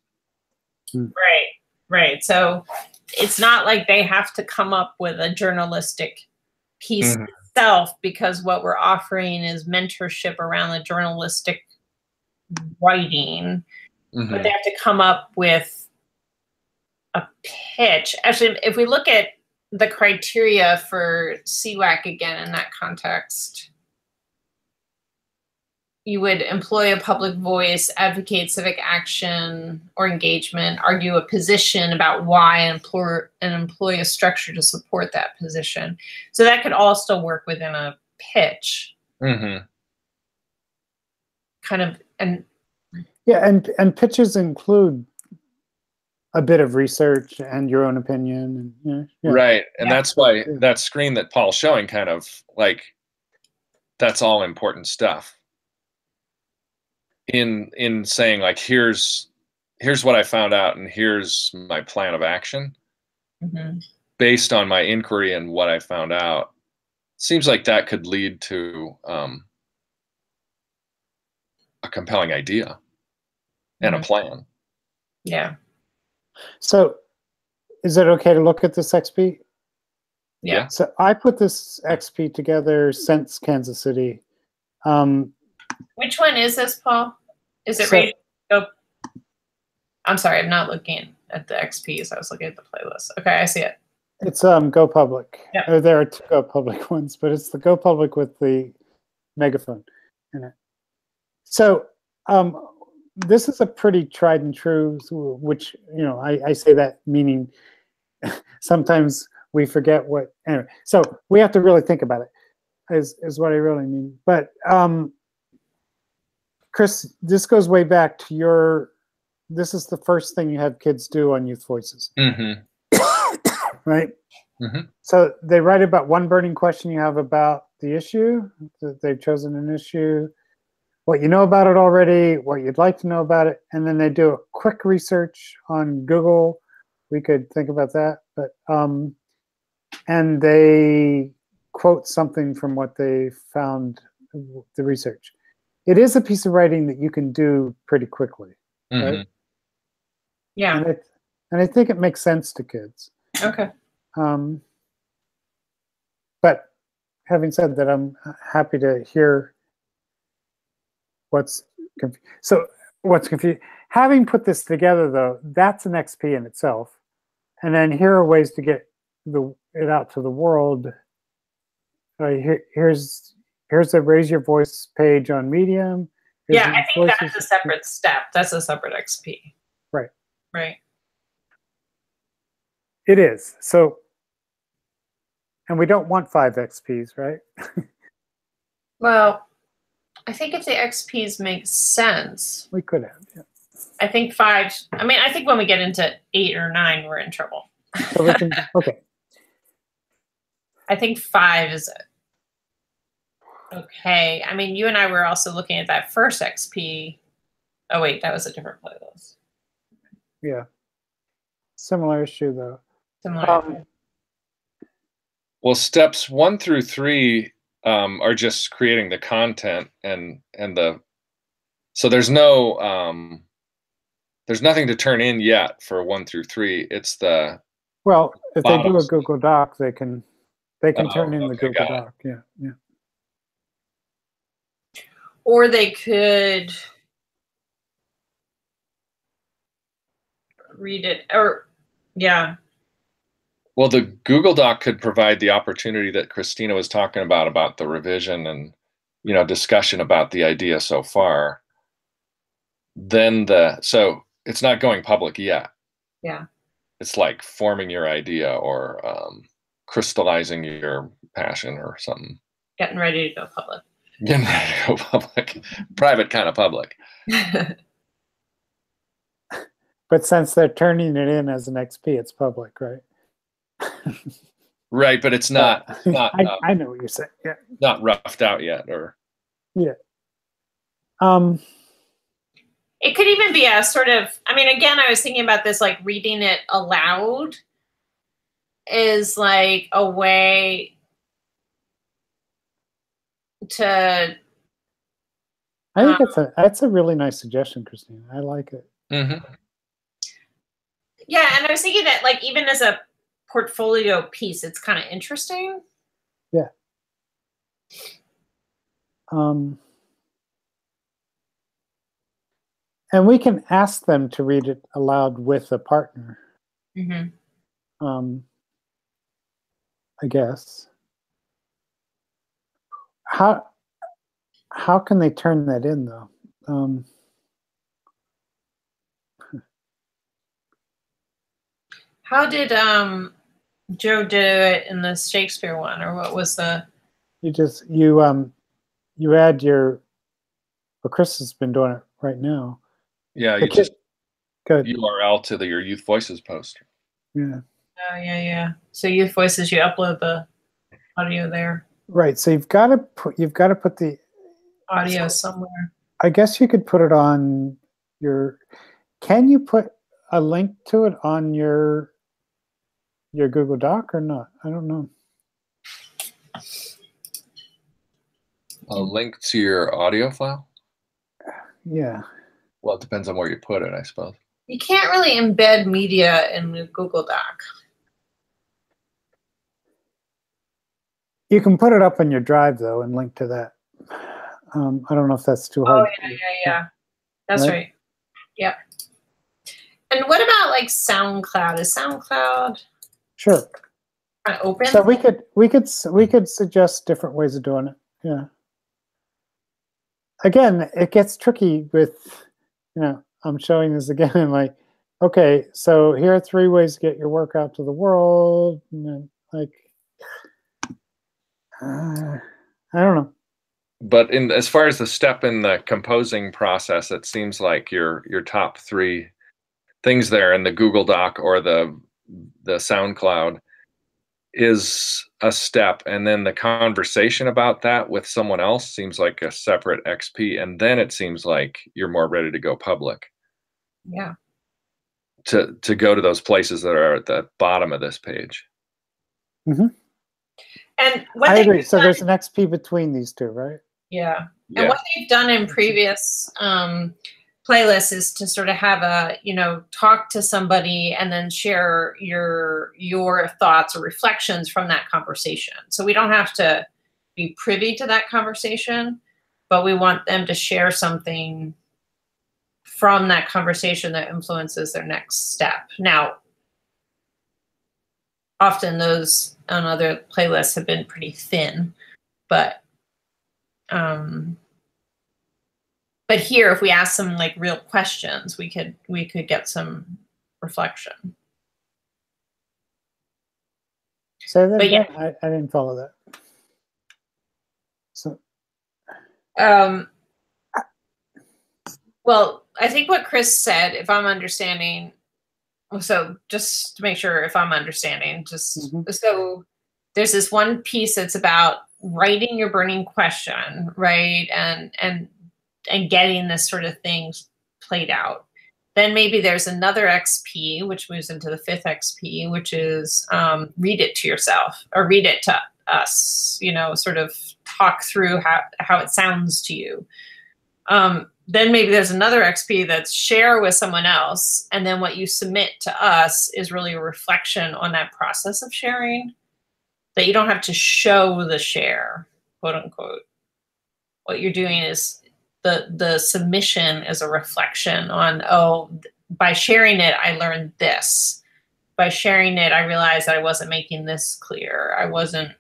Right. So it's not like they have to come up with a journalistic piece itself, because what we're offering is mentorship around the journalistic writing, but they have to come up with a pitch. Actually, if we look at the criteria for CWAC again in that context, you would employ a public voice, advocate civic action or engagement, argue a position about why, and employ a structure to support that position. So that could all still work within a pitch. Mm-hmm. Kind of, and yeah, and pitches include a bit of research and your own opinion, and yeah. Right, and that's why that screen that Paul's showing kind of like, that's all important stuff in saying like, here's what I found out and here's my plan of action. mm-hmm. Based on my inquiry and what I found out. Seems like that could lead to a compelling idea and a plan. Yeah. So is it okay to look at this XP? Yeah. So I put this XP together since Kansas City. Which one is this, Paul? Is it ready to go? I'm sorry, I'm not looking at the XPs. I was looking at the playlist. Okay, I see it. It's Go Public. Yep. Or there are two Go Public ones, but it's the Go Public with the megaphone in it. So this is a pretty tried and true, which, you know, I say that meaning sometimes we forget what, anyway. So we have to really think about it, is what I really mean. But Chris, this goes way back to this is the first thing you have kids do on Youth Voices. Mm-hmm. Right? Mm-hmm. So they write about one burning question you have about the issue, that they've chosen an issue, what you know about it already, what you'd like to know about it, and then they do a quick research on Google. We could think about that, but and they quote something from what they found, the research. It is a piece of writing that you can do pretty quickly, right? Yeah. And I think it makes sense to kids. Okay. But having said that, I'm happy to hear what's confusing. Having put this together, though, that's an XP in itself. And then here are ways to get it out to the world. Here's a Raise Your Voice page on Medium. Yeah, I think that's a separate step. That's a separate XP. Right. Right. It is. So, and we don't want 5 XPs, right? Well, I think if the XPs make sense, we could have. Yeah. I think 5. I mean, I think when we get into 8 or 9, we're in trouble. So we can, okay. I think 5 is okay. I mean, you and I were also looking at that first XP. Oh wait, that was a different playlist. Yeah. Similar issue though. Similar. Well, steps 1 through 3 are just creating the content and so there's no there's nothing to turn in yet for 1 through 3. It's the if they do a Google Doc, they can turn in the Google Doc. Yeah. Or they could read it, or yeah. Well, the Google Doc could provide the opportunity that Christina was talking about the revision and, you know, discussion about the idea so far. Then so it's not going public yet. Yeah. It's like forming your idea or crystallizing your passion or something. Getting ready to go public. Getting ready to go public. Private kind of public. But since they're turning it in as an XP, it's public, right? Right, but it's not. I know what you're saying. Yeah. Not roughed out yet, or. Yeah. It could even be a sort of. I mean, again, I was thinking about this, like reading it aloud is like a way to. I think that's a really nice suggestion, Christine. I like it. Mm-hmm. Yeah, and I was thinking that, like, even as a portfolio piece, it's kind of interesting. Yeah. And we can ask them to read it aloud with a partner. Mm-hmm. I guess. How how can they turn that in though? How did Joe do it in the Shakespeare one, or what was the? You add your. Well, Chris has been doing it right now. Yeah, you just URL to your Youth Voices post. Yeah. Oh yeah. So Youth Voices, you upload the audio there. Right. So you've got to put the audio somewhere. I guess you could put it on your. Can you put a link to it on your Google Doc or not? I don't know. A link to your audio file? Yeah. Well, it depends on where you put it, I suppose. You can't really embed media in the Google Doc. You can put it up on your drive though and link to that. I don't know if that's too hard. Oh yeah. That's right. Yep. And what about like SoundCloud? Is SoundCloud sure open? So we could suggest different ways of doing it. Yeah. Again, it gets tricky with, I'm showing this again and like, okay, so here are 3 ways to get your work out to the world. And then, like, I don't know. But as far as the step in the composing process, it seems like your top 3 things there in the Google Doc or the SoundCloud is a step, and then the conversation about that with someone else seems like a separate XP, and then it seems like you're more ready to go public. Yeah. To go to those places that are at the bottom of this page. Mm-hmm. And what I agree. So there's an XP between these 2, right? Yeah. And what they've done in previous playlists is to sort of have a, talk to somebody and then share your thoughts or reflections from that conversation. So we don't have to be privy to that conversation, but we want them to share something from that conversation that influences their next step. Now, often those on other playlists have been pretty thin, but here, if we ask some like real questions, we could get some reflection. Say that again. Yeah. I didn't follow that. So, well, I think what Chris said, if I'm understanding, so just to make sure if I'm understanding, so there's this one piece that's about writing your burning question, right? And getting this sort of things played out. Then maybe there's another XP, which moves into the 5th XP, which is read it to yourself or read it to us, sort of talk through how it sounds to you. Then maybe there's another XP that's share with someone else. And then what you submit to us is really a reflection on that process of sharing, that you don't have to show the share, quote unquote. What you're doing is the submission is a reflection on, by sharing it, I learned this. By sharing it, I realized that I wasn't making this clear. I wasn't,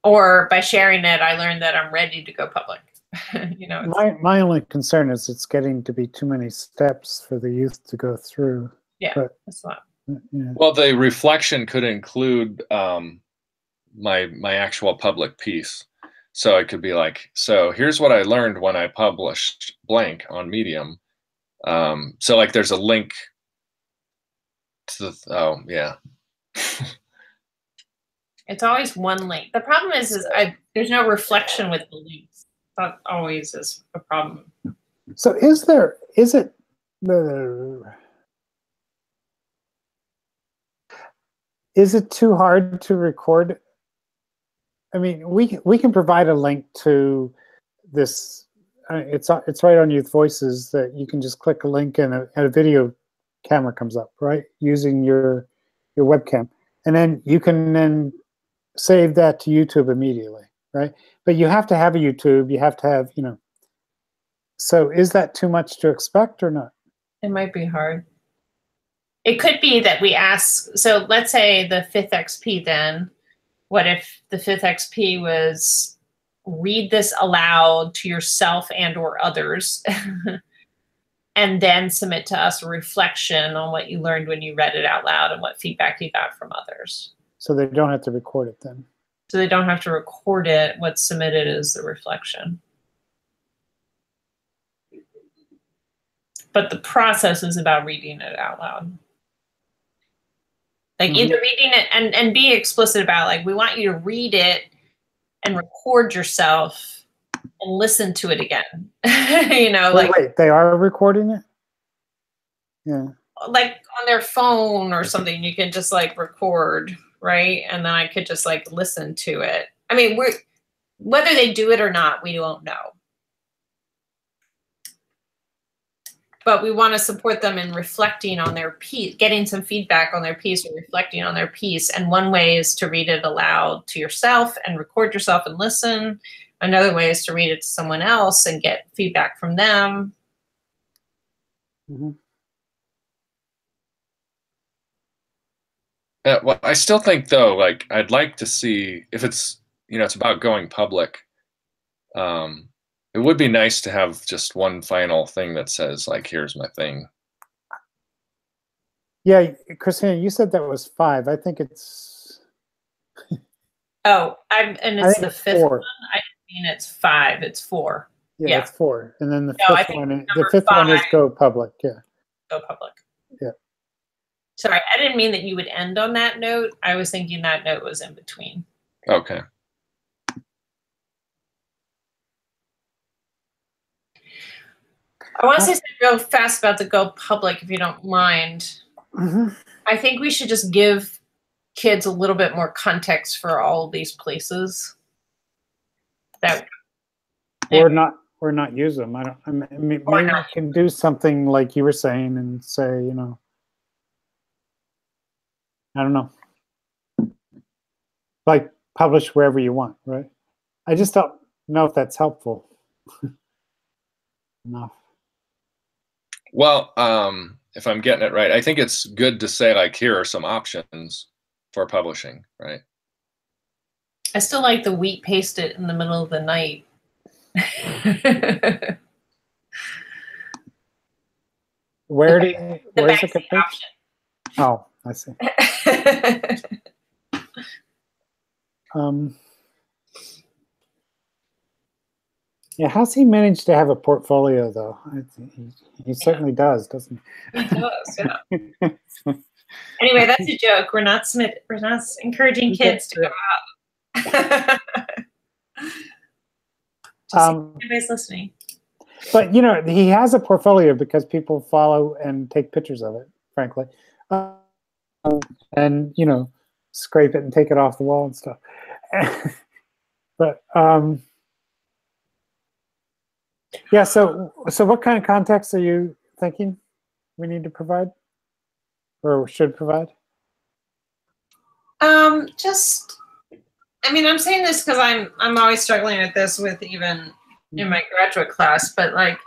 or by sharing it, I learned that I'm ready to go public. My only concern is it's getting to be too many steps for the youth to go through. Yeah, but, that's a lot. Yeah. Well, the reflection could include my actual public piece. So it could be like, so here's what I learned when I published blank on Medium. So like there's a link to the, It's always one link. The problem is there's no reflection with the links. That always is a problem. So is it too hard to record? I mean, we can provide a link to this. It's right on Youth Voices that you can just click a link and a video camera comes up, right? Using your webcam, and then you can save that to YouTube immediately, right? But you have to have a YouTube. You have to have, So is that too much to expect or not? It might be hard. It could be that we ask. So let's say the 5th XP then. What if the 5th XP was read this aloud to yourself and or others, and then submit to us a reflection on what you learned when you read it out loud and what feedback you got from others. So they don't have to record it then? So they don't have to record it. What's submitted is the reflection. But the process is about reading it out loud. Like either reading it and be explicit about, like, we want you to read it and record yourself and listen to it again. You know, wait, they are recording it? Yeah. Like on their phone or something, you can just like record, right? And then I could just like listen to it. I mean, whether they do it or not, we don't know. But we want to support them in reflecting on their piece, getting some feedback on their piece or reflecting on their piece. And one way is to read it aloud to yourself and record yourself and listen. Another way is to read it to someone else and get feedback from them. Well, I still think, though, like, I'd like to see, if it's, you know, it's about going public, it would be nice to have just one final thing that says, like, here's my thing. Yeah, Christina, you said that was 5. I think it's... Oh, and it's the 5th 4. one? I mean it's 5, it's 4. Yeah, it's 4. And then the No, 5th one, the 5th one is go public, yeah. Go public. Yeah. Sorry, I didn't mean that you would end on that note. I was thinking that note was in between. Okay. I want to say something real fast about the go public, if you don't mind. I think we should just give kids a little bit more context for all of these places. That or not use them. I mean, maybe I can do something like you were saying and say, you know, I don't know, like publish wherever you want, right? I just don't know if that's helpful enough. Well, if I'm getting it right, I think it's good to say, like, here are some options for publishing, right? I still like the wheat paste it in the middle of the night. Where's the option? Oh, I see. Yeah, how's he managed to have a portfolio, though? He certainly does, doesn't he? He does, yeah. Anyway, that's a joke. We're not encouraging kids to go out. Everybody's listening. But, you know, he has a portfolio because people follow and take pictures of it, frankly. And, you know, scrape it and take it off the wall and stuff. But, yeah, so what kind of context are you thinking we need to provide or should provide? I mean, I'm saying this because I'm always struggling with this with even in my graduate class, but like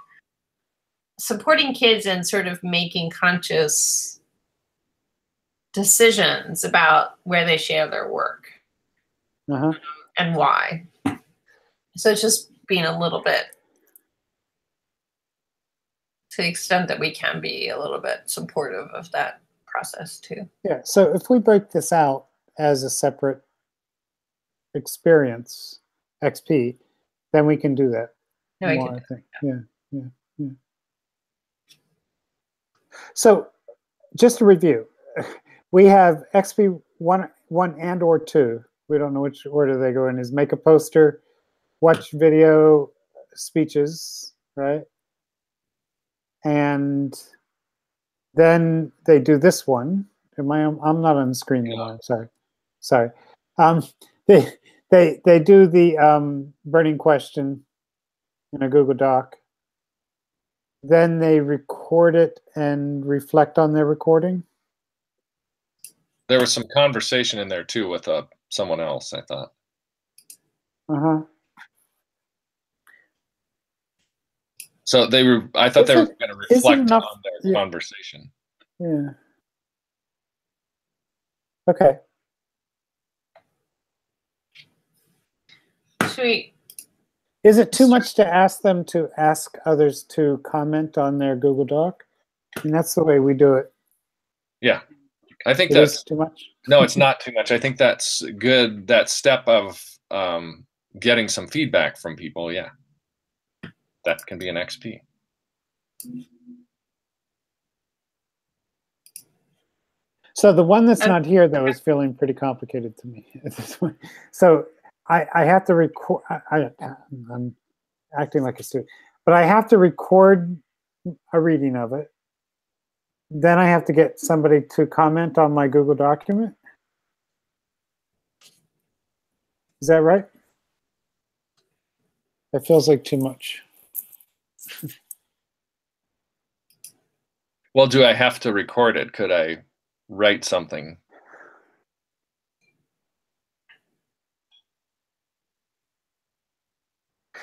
supporting kids in sort of making conscious decisions about where they share their work and why. So it's just being a little bit, to the extent that we can be, a little bit supportive of that process too. Yeah, so if we break this out as a separate experience, XP, then we can do that more, I think. Yeah. So just to review, we have XP 1 and or 2. We don't know which order they go in. Is make a poster, watch video, speeches, right? And then they do this one. I'm not on the screen anymore. Sorry. They do the burning question in a Google Doc. Then they record it and reflect on their recording. There was some conversation in there too with someone else, I thought. So I thought they were going to reflect on their conversation. Yeah. Okay. Should we Is it too much to ask them to ask others to comment on their Google Doc? And that's the way we do it. Yeah, I think that's too much. No, it's not too much. I think that's good. That step of getting some feedback from people. Yeah, that can be an XP. So the one that's not here, though, is feeling pretty complicated to me at this point. So I have to record. I'm acting like a student, but I have to record a reading of it. Then I have to get somebody to comment on my Google document. Is that right? That feels like too much. Well, do I have to record it? Could I write something?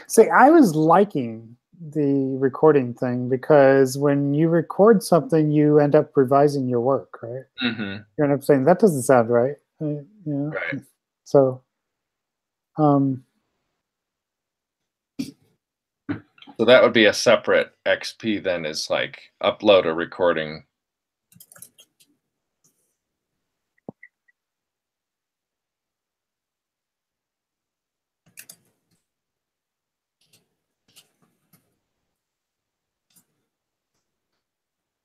See, I was liking the recording thing because when you record something, you end up revising your work, right? Mm-hmm. You end up saying, that doesn't sound right. You know? Right. So, so that would be a separate XP then, is like upload a recording.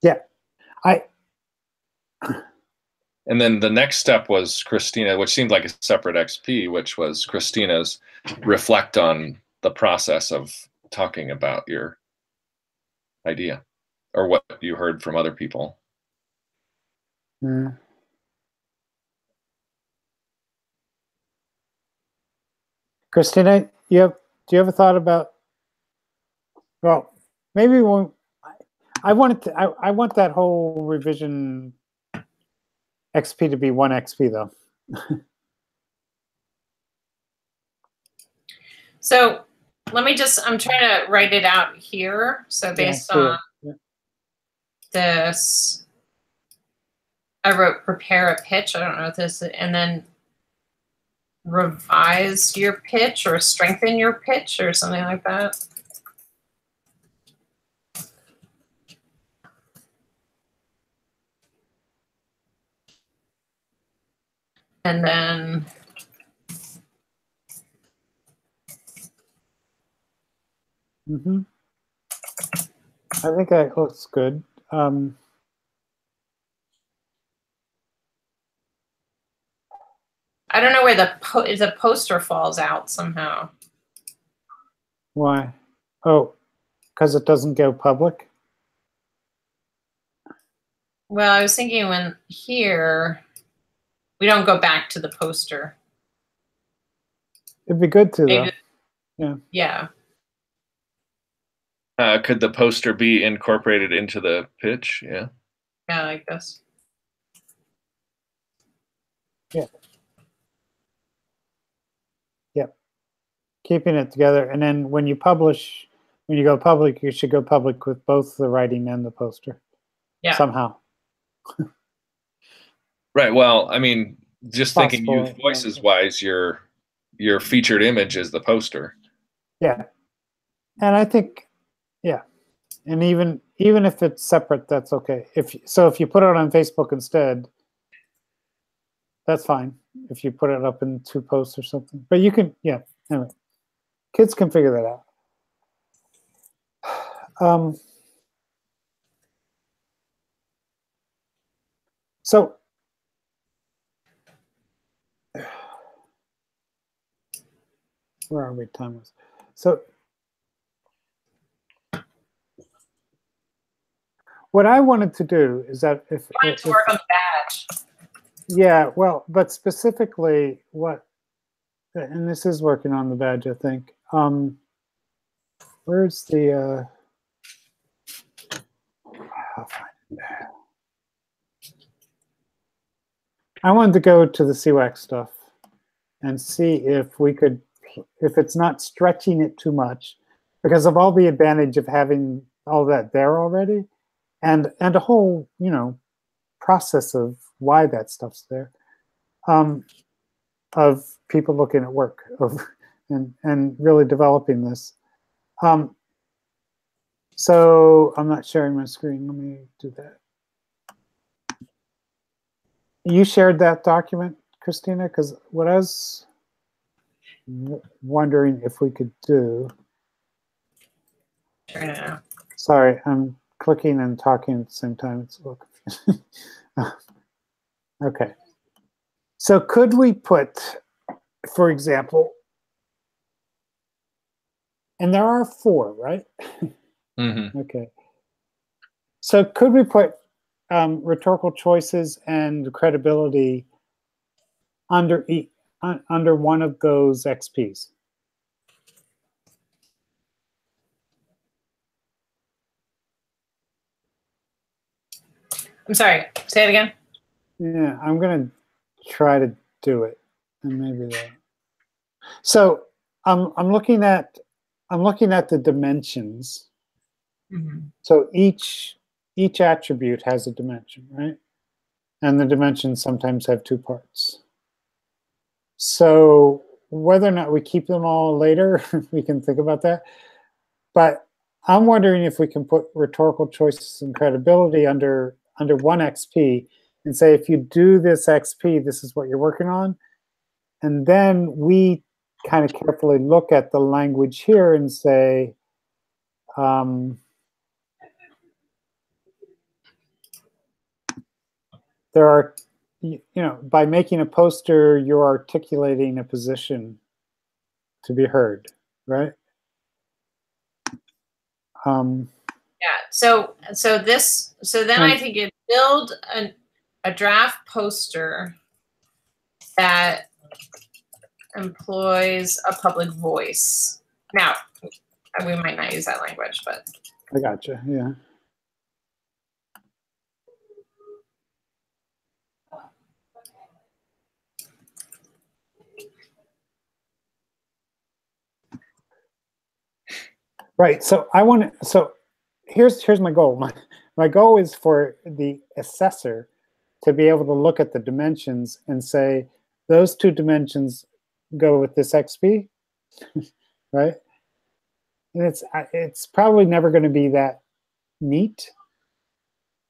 Yeah, And then the next step was Christina, which seemed like a separate XP, which was Christina's reflect on the process of talking about your idea or what you heard from other people. Yeah. Christina, do you have a thought about? Well, maybe when I want that whole revision XP to be 1 XP though. So let me I'm trying to write it out here. So based on this, I wrote prepare a pitch. I don't know if this, and then revise your pitch or strengthen your pitch or something like that. And then I think that looks good. I don't know where the poster falls out somehow. Why? Oh, because it doesn't go public? Well, I was thinking when here, we don't go back to the poster. It'd be good to, though. Yeah. Could the poster be incorporated into the pitch? Yeah. Yeah, I guess. Yeah. Yep. Keeping it together. And then when you publish, when you go public, you should go public with both the writing and the poster. Yeah. Somehow. Right. Well, I mean, just thinking youth voices wise, your featured image is the poster. Yeah. And I think, yeah. And even if it's separate, that's okay. If you put it on Facebook instead, that's fine. If you put it up in 2 posts or something. But you can, yeah. Anyway, kids can figure that out. So where are we time-wise? So what I wanted to do is that if to work on the badge. Yeah, well, but specifically what, and this is working on the badge, I think. Where's the I'll find it. I wanted to go to the CWAC stuff and see if we could, if it's not stretching it too much, because of all the advantage of having all that there already, and a whole, you know, process of why that stuff's there, of people looking at work, of and really developing this. So I'm not sharing my screen. Let me do that. You shared that document, Christina, because what I was wondering if we could do. Sure. Sorry, I'm clicking and talking at the same time. It's a little confusing. Okay. So could we put, for example, and there are 4, right? Mm-hmm. Okay. So could we put rhetorical choices and credibility under one of those XPs? I'm sorry. Say it again. Yeah, I'm going to try to do it, and maybe that. So I'm looking at the dimensions. Mm-hmm. So each attribute has a dimension, right? And the dimensions sometimes have 2 parts. So whether or not we keep them all later, we can think about that. But I'm wondering if we can put rhetorical choices and credibility under one XP and say, if you do this XP, this is what you're working on. And then we kind of carefully look at the language here and say, there are, by making a poster, you're articulating a position to be heard, right? Yeah. So then I think it build a draft poster that employs a public voice. Now, we might not use that language, but I gotcha. Yeah. Right. So I want to. So here's my goal. My goal is for the assessor to be able to look at the dimensions and say those 2 dimensions go with this XP, right? And it's probably never going to be that neat,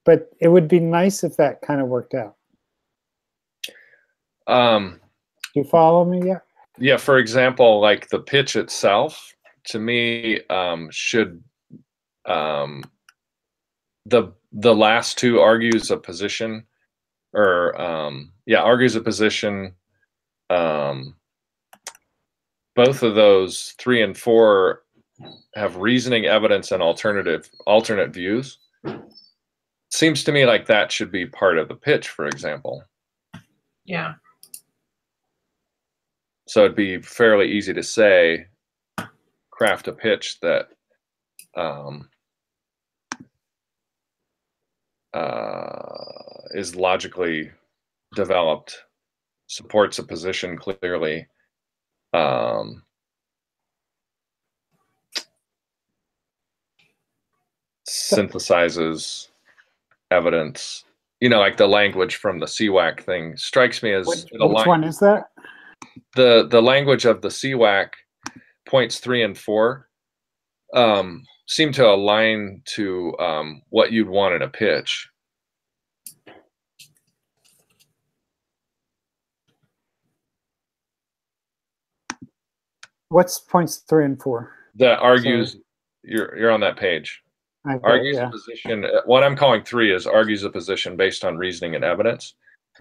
but it would be nice if that kind of worked out. You follow me? Yeah. Yeah. For example, like the pitch itself, to me, should the last 2 argues a position, or argues a position. Both of those 3 and 4 have reasoning, evidence, and alternate views. Seems to me like that should be part of the pitch, for example. yeah. So it'd be fairly easy to say, craft a pitch that is logically developed, supports a position clearly, synthesizes evidence. Like the language from the CWAC thing strikes me as which one is that? The language of the CWAC points 3 and 4 seem to align to what you'd want in a pitch. What's points 3 and 4? That argues. Sorry. You're on that page. Okay, argues a position. What I'm calling 3 is argues a position based on reasoning and evidence.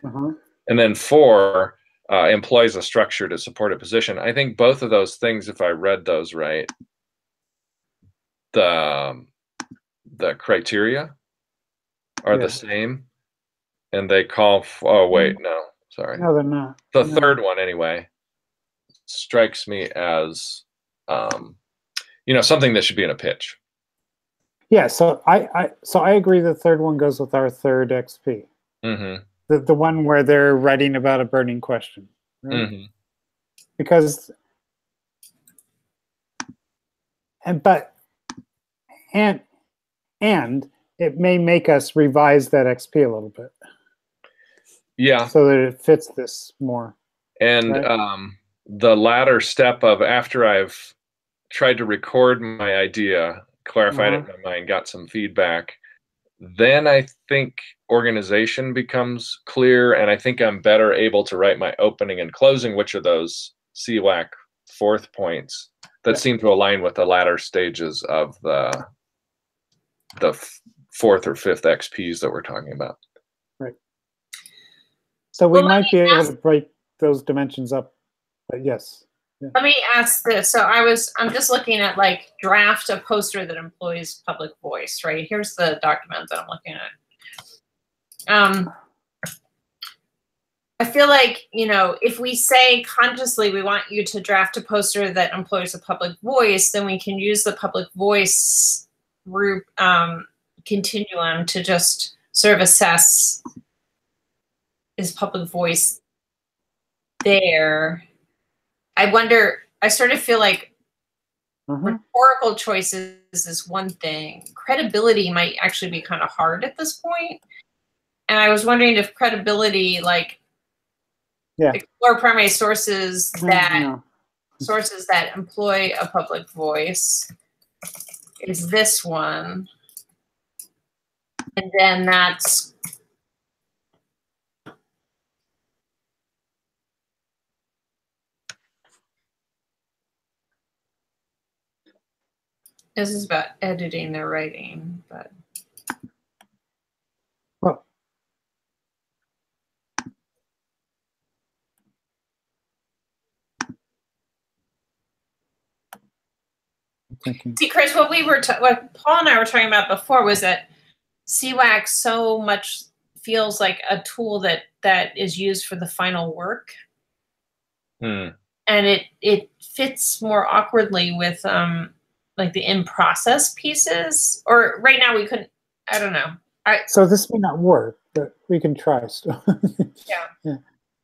And then 4 employs a structure to support a position. I think both of those things, if I read those right, the criteria are the same, and they call oh wait, no, sorry. No, they're not. The third one anyway strikes me as something that should be in a pitch. Yeah, so I agree the third one goes with our third XP. The one where they're writing about a burning question, right? Because and it may make us revise that XP a little bit. Yeah. So that it fits this more. And right? the latter step of after I've tried to record my idea, clarified it in my mind, got some feedback, then I think organization becomes clear, and I think I'm better able to write my opening and closing, which are those CWAC fourth points that seem to align with the latter stages of the fourth or fifth XPs that we're talking about. Right. So we might be able to break those dimensions up, but yes. Yeah. Let me ask this. So I'm just looking at like draft a poster that employs public voice, right? Here's the document that I'm looking at. I feel like, you know, if we say consciously we want you to draft a poster that employs a public voice, then we can use the public voice group continuum to just sort of assess, is public voice there? I wonder, I sort of feel like rhetorical choices is one thing. Credibility might actually be kind of hard at this point. And I was wondering if credibility, like, explore primary sources that sources that employ a public voice is this one. And then that's this is about editing their writing, but see, Chris, what Paul and I were talking about before was that CWAC so much feels like a tool that is used for the final work, and it fits more awkwardly with like the in-process pieces. Or right now we couldn't. I don't know. So this may not work, but we can try still. Yeah.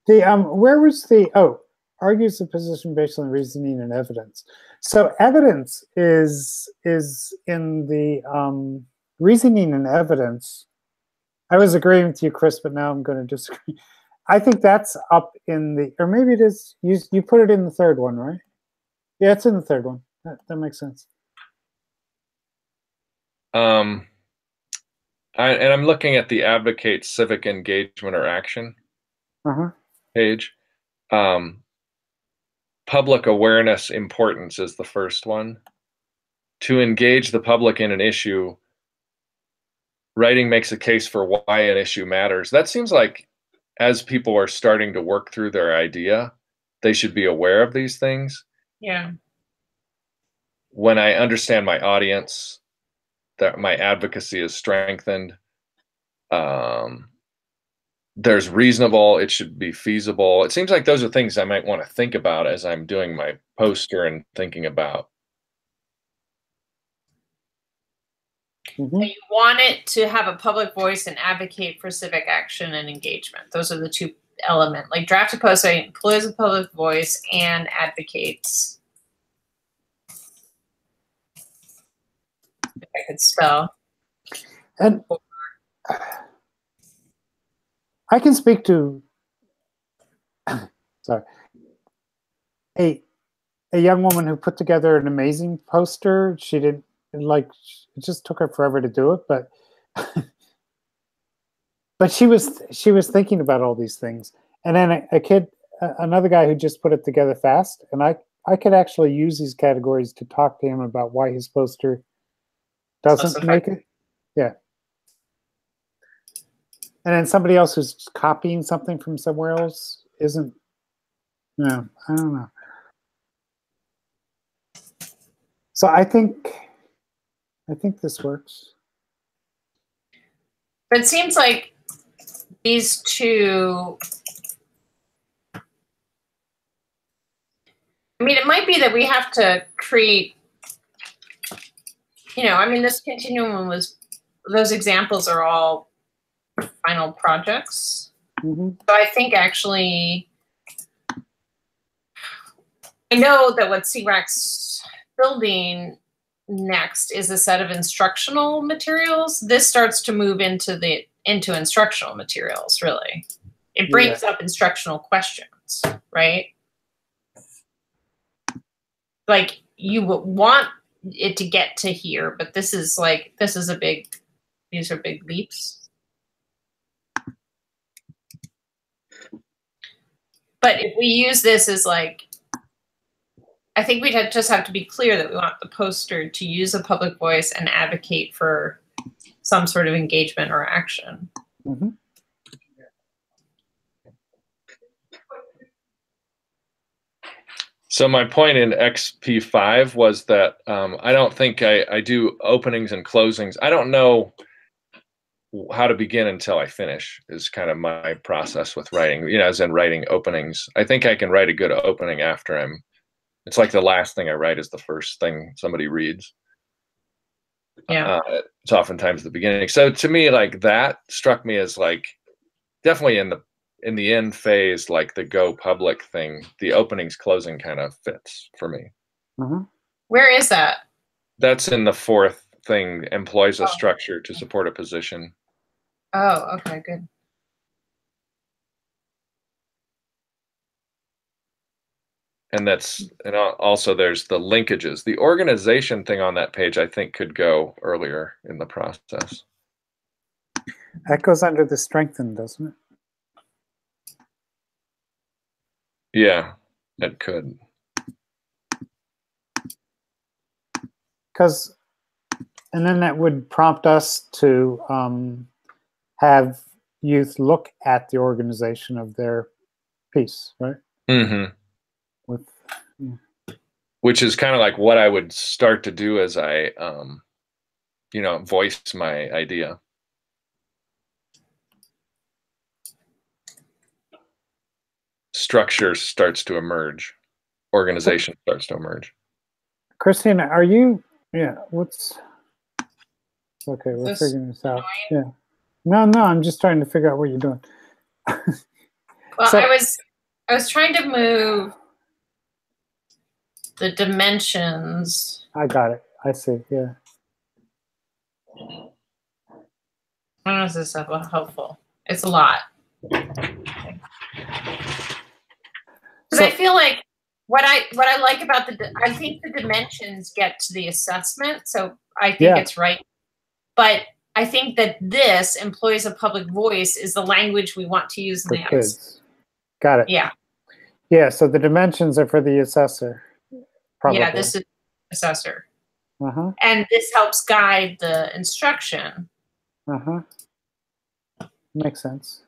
The where was the argues the position based on reasoning and evidence. So evidence is in the reasoning and evidence. I was agreeing with you, Chris, but now I'm going to disagree. I think that's up in the, or maybe it is, you put it in the third one, right? Yeah, it's in the third one. That makes sense. And I'm looking at the advocate civic engagement or action page. Public awareness importance is the first one. To engage the public in an issue, writing makes a case for why an issue matters. That seems like as people are starting to work through their idea, they should be aware of these things. Yeah. When I understand my audience, that my advocacy is strengthened. There's reasonable, it should be feasible. It seems like those are things I might want to think about as I'm doing my poster and thinking about. So you want it to have a public voice and advocate for civic action and engagement. Those are the two elements. Like draft a poster that employs a public voice and advocates. If I could spell. And I can speak to, sorry, a young woman who put together an amazing poster. She didn't, like, it just took her forever to do it, but but she was thinking about all these things. And then another guy who just put it together fast, and I could actually use these categories to talk to him about why his poster doesn't make it. Yeah. And then somebody else who's copying something from somewhere else isn't, no, I don't know. So I think this works. But it seems like these two, I mean, it might be that we have to create, you know, I mean, this continuum was, those examples are all final projects. So I think actually, I know that what CWAC's building next is a set of instructional materials. This starts to move into instructional materials, really. It brings up instructional questions, right? like you would want it to get to here, but this is a big, these are big leaps. But if we use this as like, I think we'd just have to be clear that we want the poster to use a public voice and advocate for some sort of engagement or action. Mm-hmm. So my point in XP5 was that I don't think I do openings and closings. I don't know how to begin until I finish is kind of my process with writing, you know, as in writing openings. I think I can write a good opening after it's like the last thing I write is the first thing somebody reads. Yeah. It's oftentimes the beginning. So to me, like that struck me as like definitely in the end phase, like the go public thing, the openings closing kind of fits for me. Mm-hmm. Where is that? That's in the fourth thing, employs a structure to support a position. Oh, okay, good. And also there's the linkages. The organization thing on that page, I think, could go earlier in the process. That goes under the strengthen, doesn't it? Yeah, it could. And then that would prompt us to have youth look at the organization of their piece, right? Mm-hmm. Which is kind of like what I would start to do as I, you know, voice my idea. Structure starts to emerge. Organization starts to emerge. Christina, are you, okay, we're figuring this out. Yeah. No, I'm just trying to figure out what you're doing. Well, so, I was trying to move the dimensions. I got it. I see. Yeah. How is this helpful? It's a lot. Because I feel like what I like about I think the dimensions get to the assessment, so I think it's right. But I think that this employs a public voice is the language we want to use in the kids. Got it. Yeah. Yeah. So the dimensions are for the assessor. Probably. Yeah, this is assessor. Uh-huh. And this helps guide the instruction. Uh-huh. Makes sense.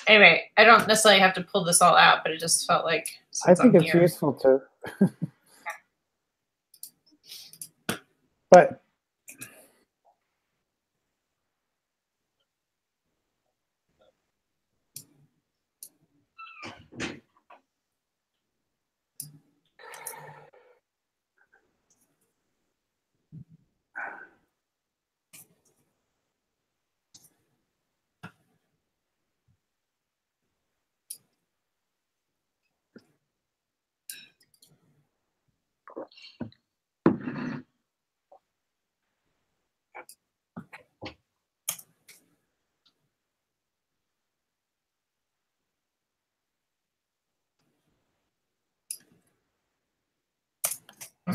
Anyway, I don't necessarily have to pull this all out, but it just felt like I think it's useful too. But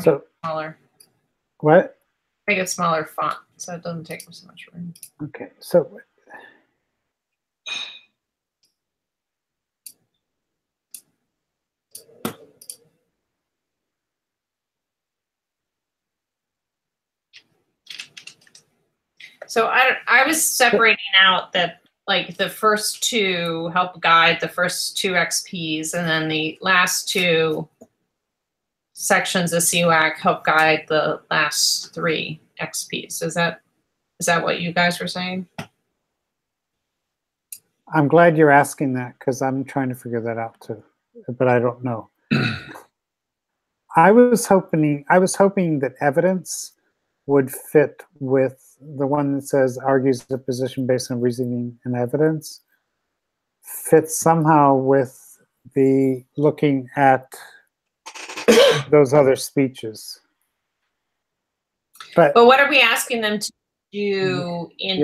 so smaller. What? Make it smaller font so it doesn't take so much room. Okay, so I was separating out that like the first two help guide the first two XPs, and then the last two sections of CWAC help guide the last three XPs. Is that what you guys were saying? I'm glad you're asking that because I'm trying to figure that out too, but I don't know. I was hoping that evidence would fit with the one that says argues the position based on reasoning and evidence, fits somehow with the looking at those other speeches. But what are we asking them to do in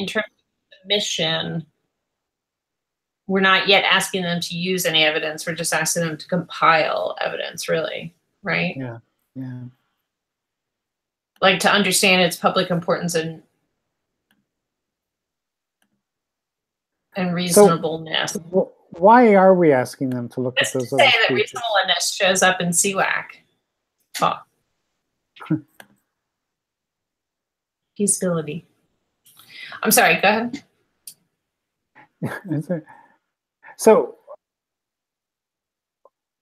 terms of the mission? We're not yet asking them to use any evidence. We're just asking them to compile evidence, really. right? Yeah, yeah. Like to understand its public importance and reasonableness. So, why are we asking them to look Just at those to other say that speeches? reasonableness shows up in CWAC. Oh. Feasibility. I'm sorry, go ahead. So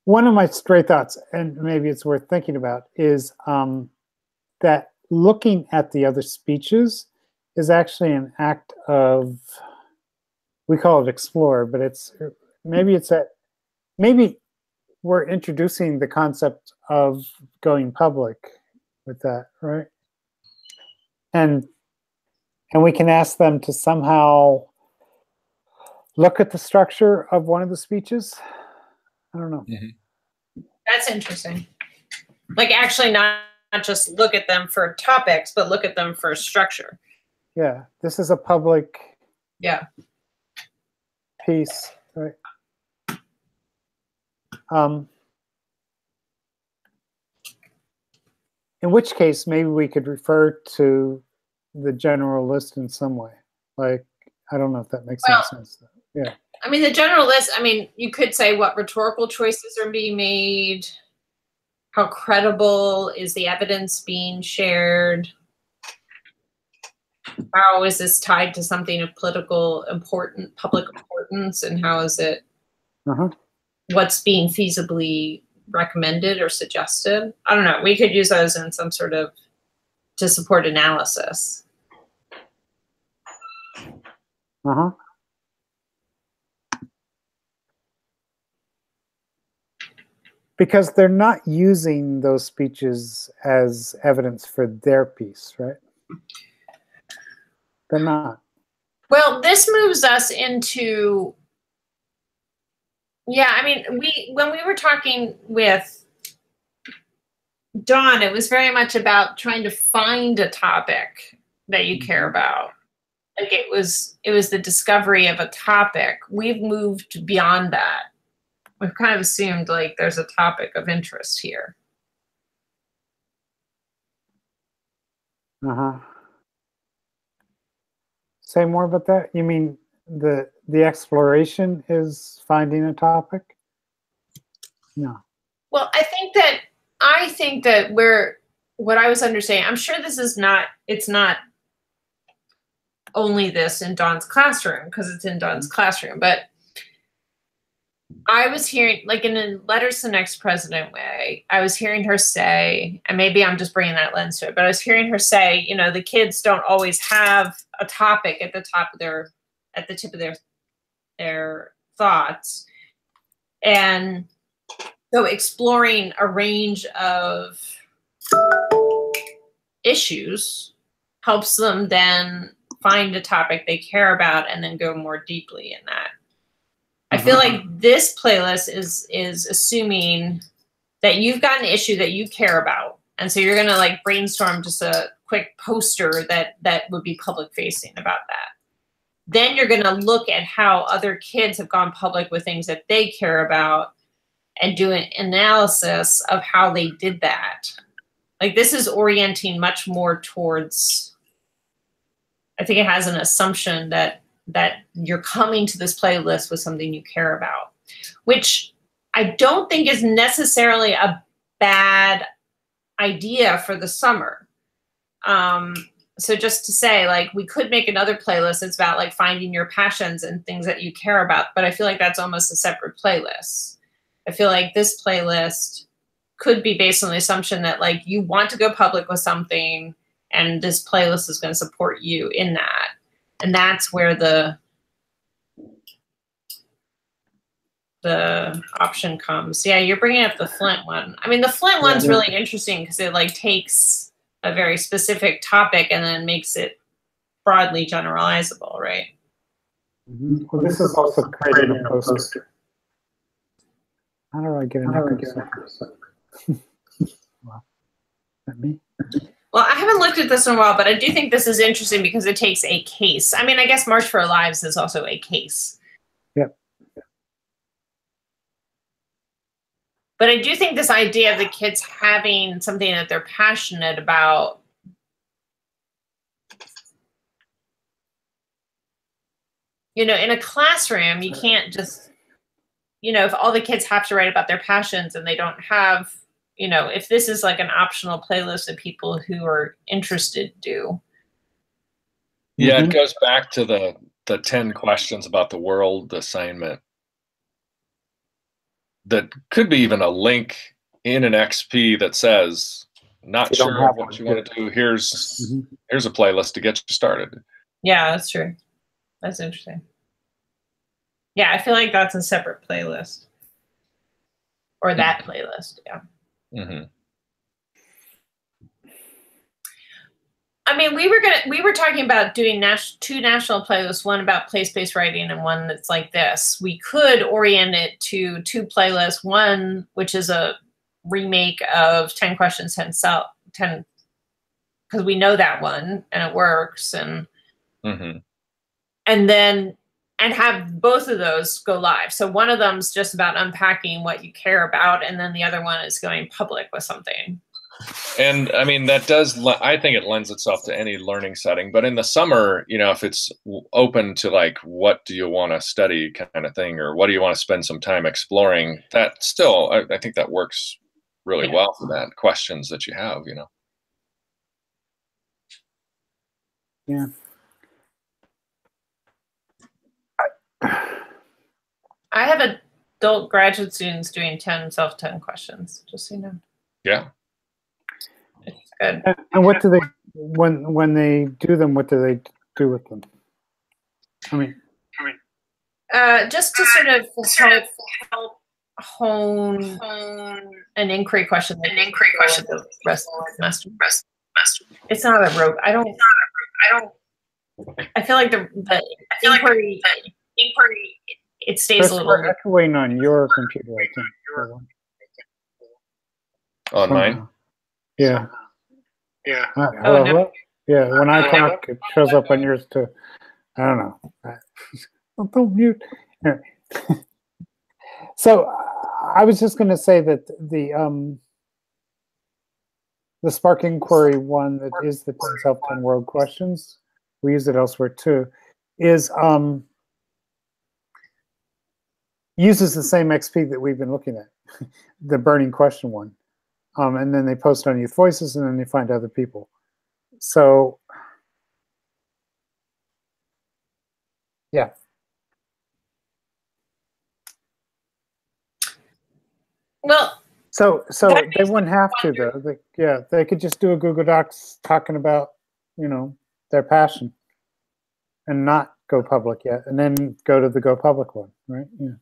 one of my stray thoughts, and maybe it's worth thinking about, is that looking at the other speeches is actually an act of, we call it explore, but maybe we're introducing the concept of going public with that, right? And we can ask them to somehow look at the structure of one of the speeches. I don't know. Mm-hmm. That's interesting. Like actually not just look at them for topics, but look at them for structure. Yeah, this is a public piece, right? In which case, maybe we could refer to the general list in some way. Like, I don't know if that makes any sense. Yeah. I mean, the general list, I mean, you could say what rhetorical choices are being made, how credible is the evidence being shared, how is this tied to something of public importance, and how is it, what's being feasibly recommended or suggested? I don't know. We could use those in some sort of, to support analysis. Because they're not using those speeches as evidence for their piece, right? They're not. Well, this moves us into, I mean, when we were talking with Dawn, it was very much about trying to find a topic that you care about. Like it was the discovery of a topic. We've moved beyond that. We've kind of assumed like there's a topic of interest here. Say more about that. You mean the exploration is finding a topic? No. Well, I think that what I was understanding, I'm sure this is not, it's not only this in Dawn's classroom, because it's in Dawn's classroom, but I was hearing, like in a Letters to the Next President way, I was hearing her say, and maybe I'm just bringing that lens to it, but I was hearing her say, you know, the kids don't always have a topic at the tip of their thoughts. And so exploring a range of issues helps them then find a topic they care about and then go more deeply in that. I feel like this playlist is assuming that you've got an issue that you care about. And so you're going to like brainstorm just a quick poster that would be public facing about that. Then you're going to look at how other kids have gone public with things that they care about and do an analysis of how they did that. Like this is orienting much more towards, I think it has an assumption that you're coming to this playlist with something you care about, which I don't think is necessarily a bad idea for the summer. So just to say, like, we could make another playlist that's about like finding your passions and things that you care about, but I feel like that's almost a separate playlist. I feel like this playlist could be based on the assumption that like you want to go public with something and this playlist is going to support you in that. And that's where the option comes. Yeah, you're bringing up the Flint one. I mean, the Flint one's really interesting because it like takes a very specific topic and then makes it broadly generalizable, right? Well, this is also creating a poster. How do I get an echo? Well, that me? Well, I haven't looked at this in a while, but I do think this is interesting because it takes a case. I mean, I guess March for Our Lives is also a case. Yep. But I do think this idea of the kids having something that they're passionate about, in a classroom, you can't just, if all the kids have to write about their passions and they don't have, if this is like an optional playlist that people who are interested do. Yeah, it goes back to the 10 questions about the world assignment. That could be even a link in an XP that says, not sure what you want to do. Here's a playlist to get you started. Yeah, that's true. That's interesting. Yeah, I feel like that's a separate playlist. Or that playlist, yeah. Mm-hmm. I mean, we were talking about doing two national playlists, one about place-based writing and one that's like this. We could orient it to two playlists, one which is a remake of 10 Questions, 10, because we know that one and it works, and and have both of those go live. So one of them's just about unpacking what you care about, and then the other one is going public with something. And I mean, that does, I think it lends itself to any learning setting, but in the summer, if it's open to like, what do you want to study kind of thing, or what do you want to spend some time exploring, that still, I think that works really well for that questions that you have, Yeah. I have adult graduate students doing 10 self-10 questions, just so you know. Yeah. It's good. And what do they, when they do them, what do they do with them? I mean, just to sort of help hone an inquiry question. The rest of the semester. It's not a rope. I feel like the inquiry it stays a little bit. Echoing on your computer, I think. On mine? Yeah. Yeah. Hello, no. Yeah, when I talk, it shows up on yours too. I don't know. Don't mute. So I was just going to say that the Spark Inquiry one that is the self-10 world questions, we use it elsewhere too, is uses the same XP that we've been looking at, the burning question one. And then they post on Youth Voices, and then they find other people. So, yeah. Well, so they wouldn't have to though. They could just do a Google Docs talking about, their passion, and not go public yet, and then go to the go public one, right? Yeah.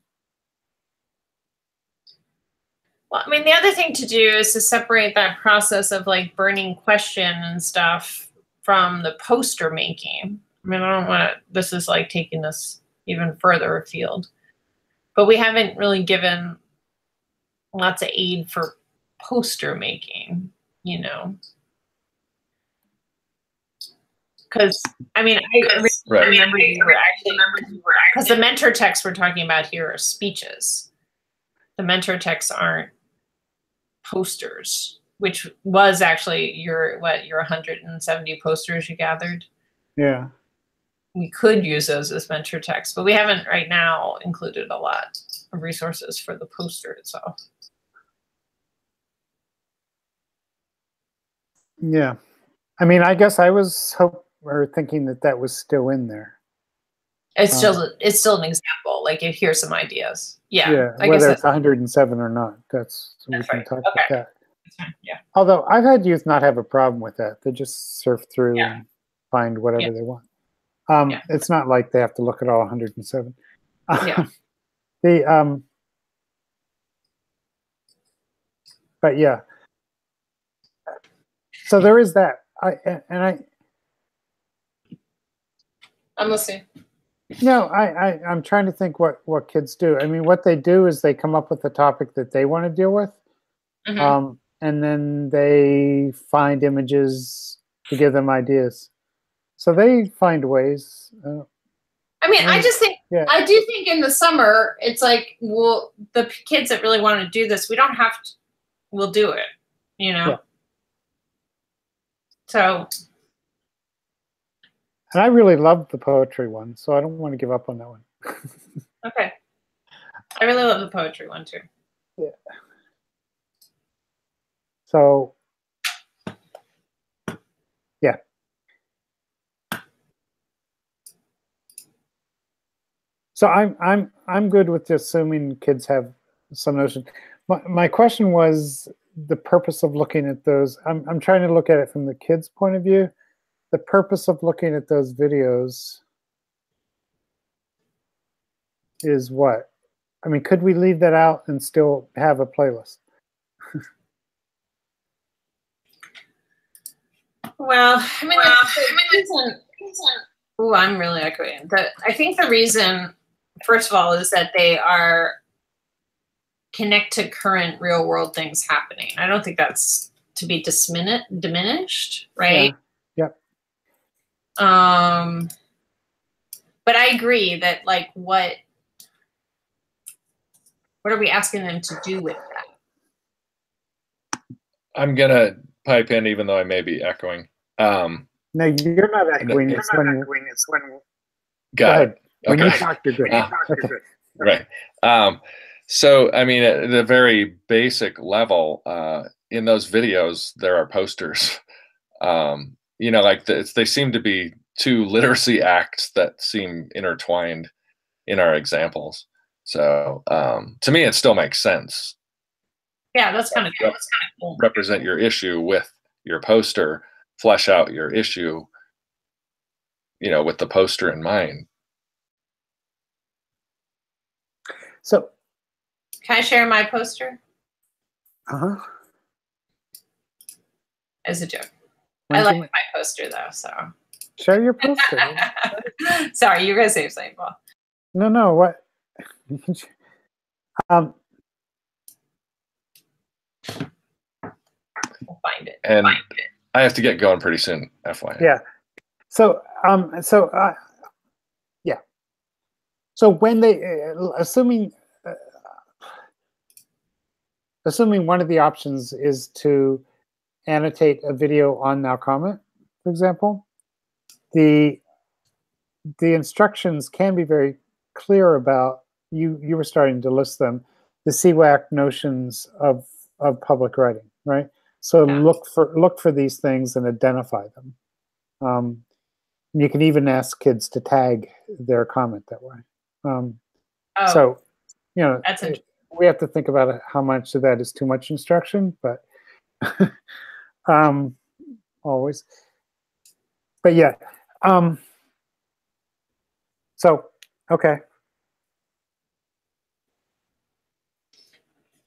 Well, I mean, the other thing to do is to separate that process of like burning question and stuff from the poster making. I mean, I don't want to, this is like taking us even further afield, but we haven't really given lots of aid for poster making, because I mean, I remember you were actually, because the mentor texts we're talking about here are speeches. The mentor texts aren't posters, which was actually your 170 posters you gathered. Yeah. We could use those as mentor texts, but we haven't right now included a lot of resources for the poster itself. Yeah. I mean, I guess I was thinking that was still in there. It's still an example. Like, here's some ideas. Yeah. Whether it's 107 or not, we can talk about that. Yeah. Although I've had youth not have a problem with that. They just surf through and find whatever they want. It's not like they have to look at all 107. But yeah. So there is that. I'm listening. No, I'm trying to think what kids do. I mean, what they do is they come up with a topic that they want to deal with, and then they find images to give them ideas. So they find ways. I mean, I just think, I do think in the summer, it's like, well, the kids that really want to do this, we don't have to, we'll do it, you know? Yeah. So. And I really loved the poetry one, so I don't want to give up on that one. Okay. I really love the poetry one too. Yeah. So, yeah. So I'm good with just assuming kids have some notion. My question was the purpose of looking at those. I'm trying to look at it from the kids' point of view. The purpose of looking at those videos is what? I mean, could we leave that out and still have a playlist? Well, I mean, I'm really echoing. But I think the reason, first of all, is that they are connect to current real world things happening. I don't think that's to be diminished, right? Yeah. Yep. But I agree that, like, what are we asking them to do with that? I'm gonna pipe in, even though I may be echoing. No, you're not echoing. It's when. Go ahead. When you talk, you're good. Right. So, I mean, at the very basic level, in those videos, there are posters. You know, like they seem to be two literacy acts that seem intertwined in our examples. So, to me, it still makes sense. Yeah, that's kind of cool. Represent your issue with your poster, flesh out your issue, you know, with the poster in mind. So, can I share my poster? As a joke. I like my poster though, so. Share your poster. Sorry, you guys say something. No, what? We'll find it. And I have to get going pretty soon, FYI. Yeah. So, yeah. So when they, assuming one of the options is to annotate a video on Now Comment, for example, the instructions can be very clear about, you were starting to list them, the CWAC notions of public writing, right? So look for these things and identify them. You can even ask kids to tag their comment that way. So, you know, we have to think about how much of that is too much instruction, but always. But yeah. So, okay.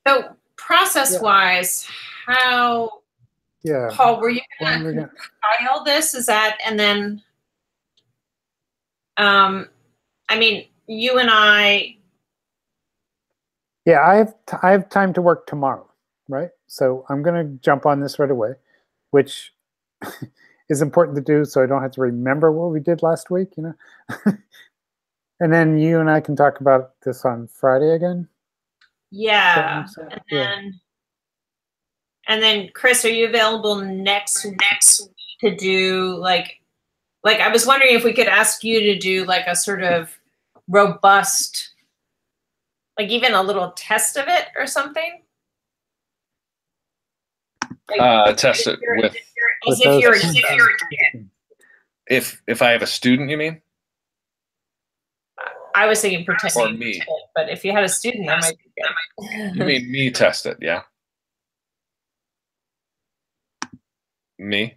So process-wise, how? Yeah. Paul, were you going to compile this? Is that, and then, I mean, you and I. Yeah, I have time to work tomorrow, right? So I'm going to jump on this right away, which is important to do so I don't have to remember what we did last week, you know? And then you and I can talk about this on Friday again. Yeah. And then Chris, are you available next week to do like I was wondering if we could ask you to do like a sort of robust, like even a little test of it or something? Like, test it with as if you're a kid. If I have a student, you mean? I was thinking pretending, or me, but if you had a student, that might be good. You mean me test it? Yeah. Me.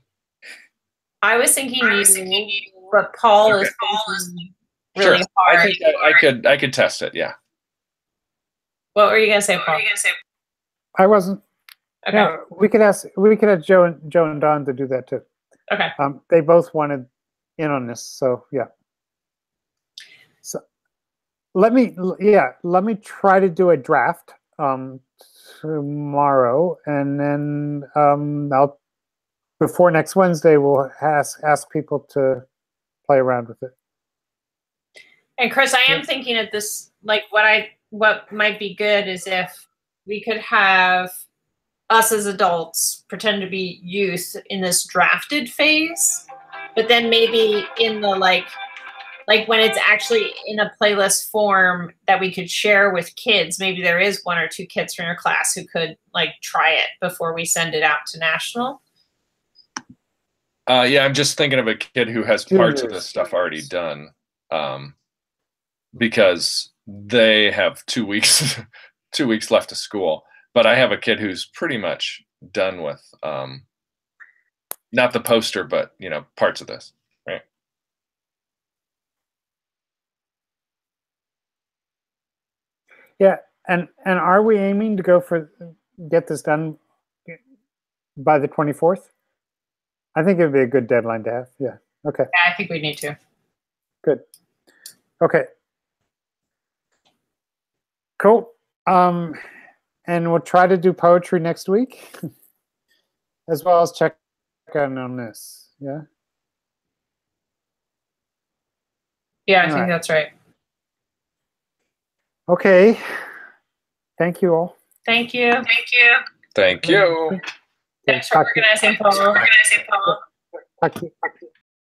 I was thinking you, but Paul is really hard. I could test it. Yeah. What were you gonna say, Paul? I wasn't. Okay. Yeah, we could have Joe and Don to do that too. Okay. They both wanted in on this, so yeah. So let me try to do a draft tomorrow, and then before next Wednesday we'll ask people to play around with it. And Chris, I am thinking at this, like what might be good is if we could have us as adults pretend to be youth in this drafted phase, but then maybe in the like when it's actually in a playlist form that we could share with kids, maybe there is 1 or 2 kids from your class who could like try it before we send it out to national. Yeah, I'm just thinking of a kid who has parts of this stuff already done, because they have 2 weeks 2 weeks left of school. But I have a kid who's pretty much done with not the poster, but parts of this, right? Yeah, and are we aiming to get this done by the 24th? I think it'd be a good deadline to have. Yeah. Okay. Yeah, I think we need to. Good. Okay. Cool. And we'll try to do poetry next week, as well as check on this. Yeah. Yeah, I think that's right. Okay. Thank you all. Thank you. Thank you. Thank you. Thanks for organizing, Paul. Talk to you.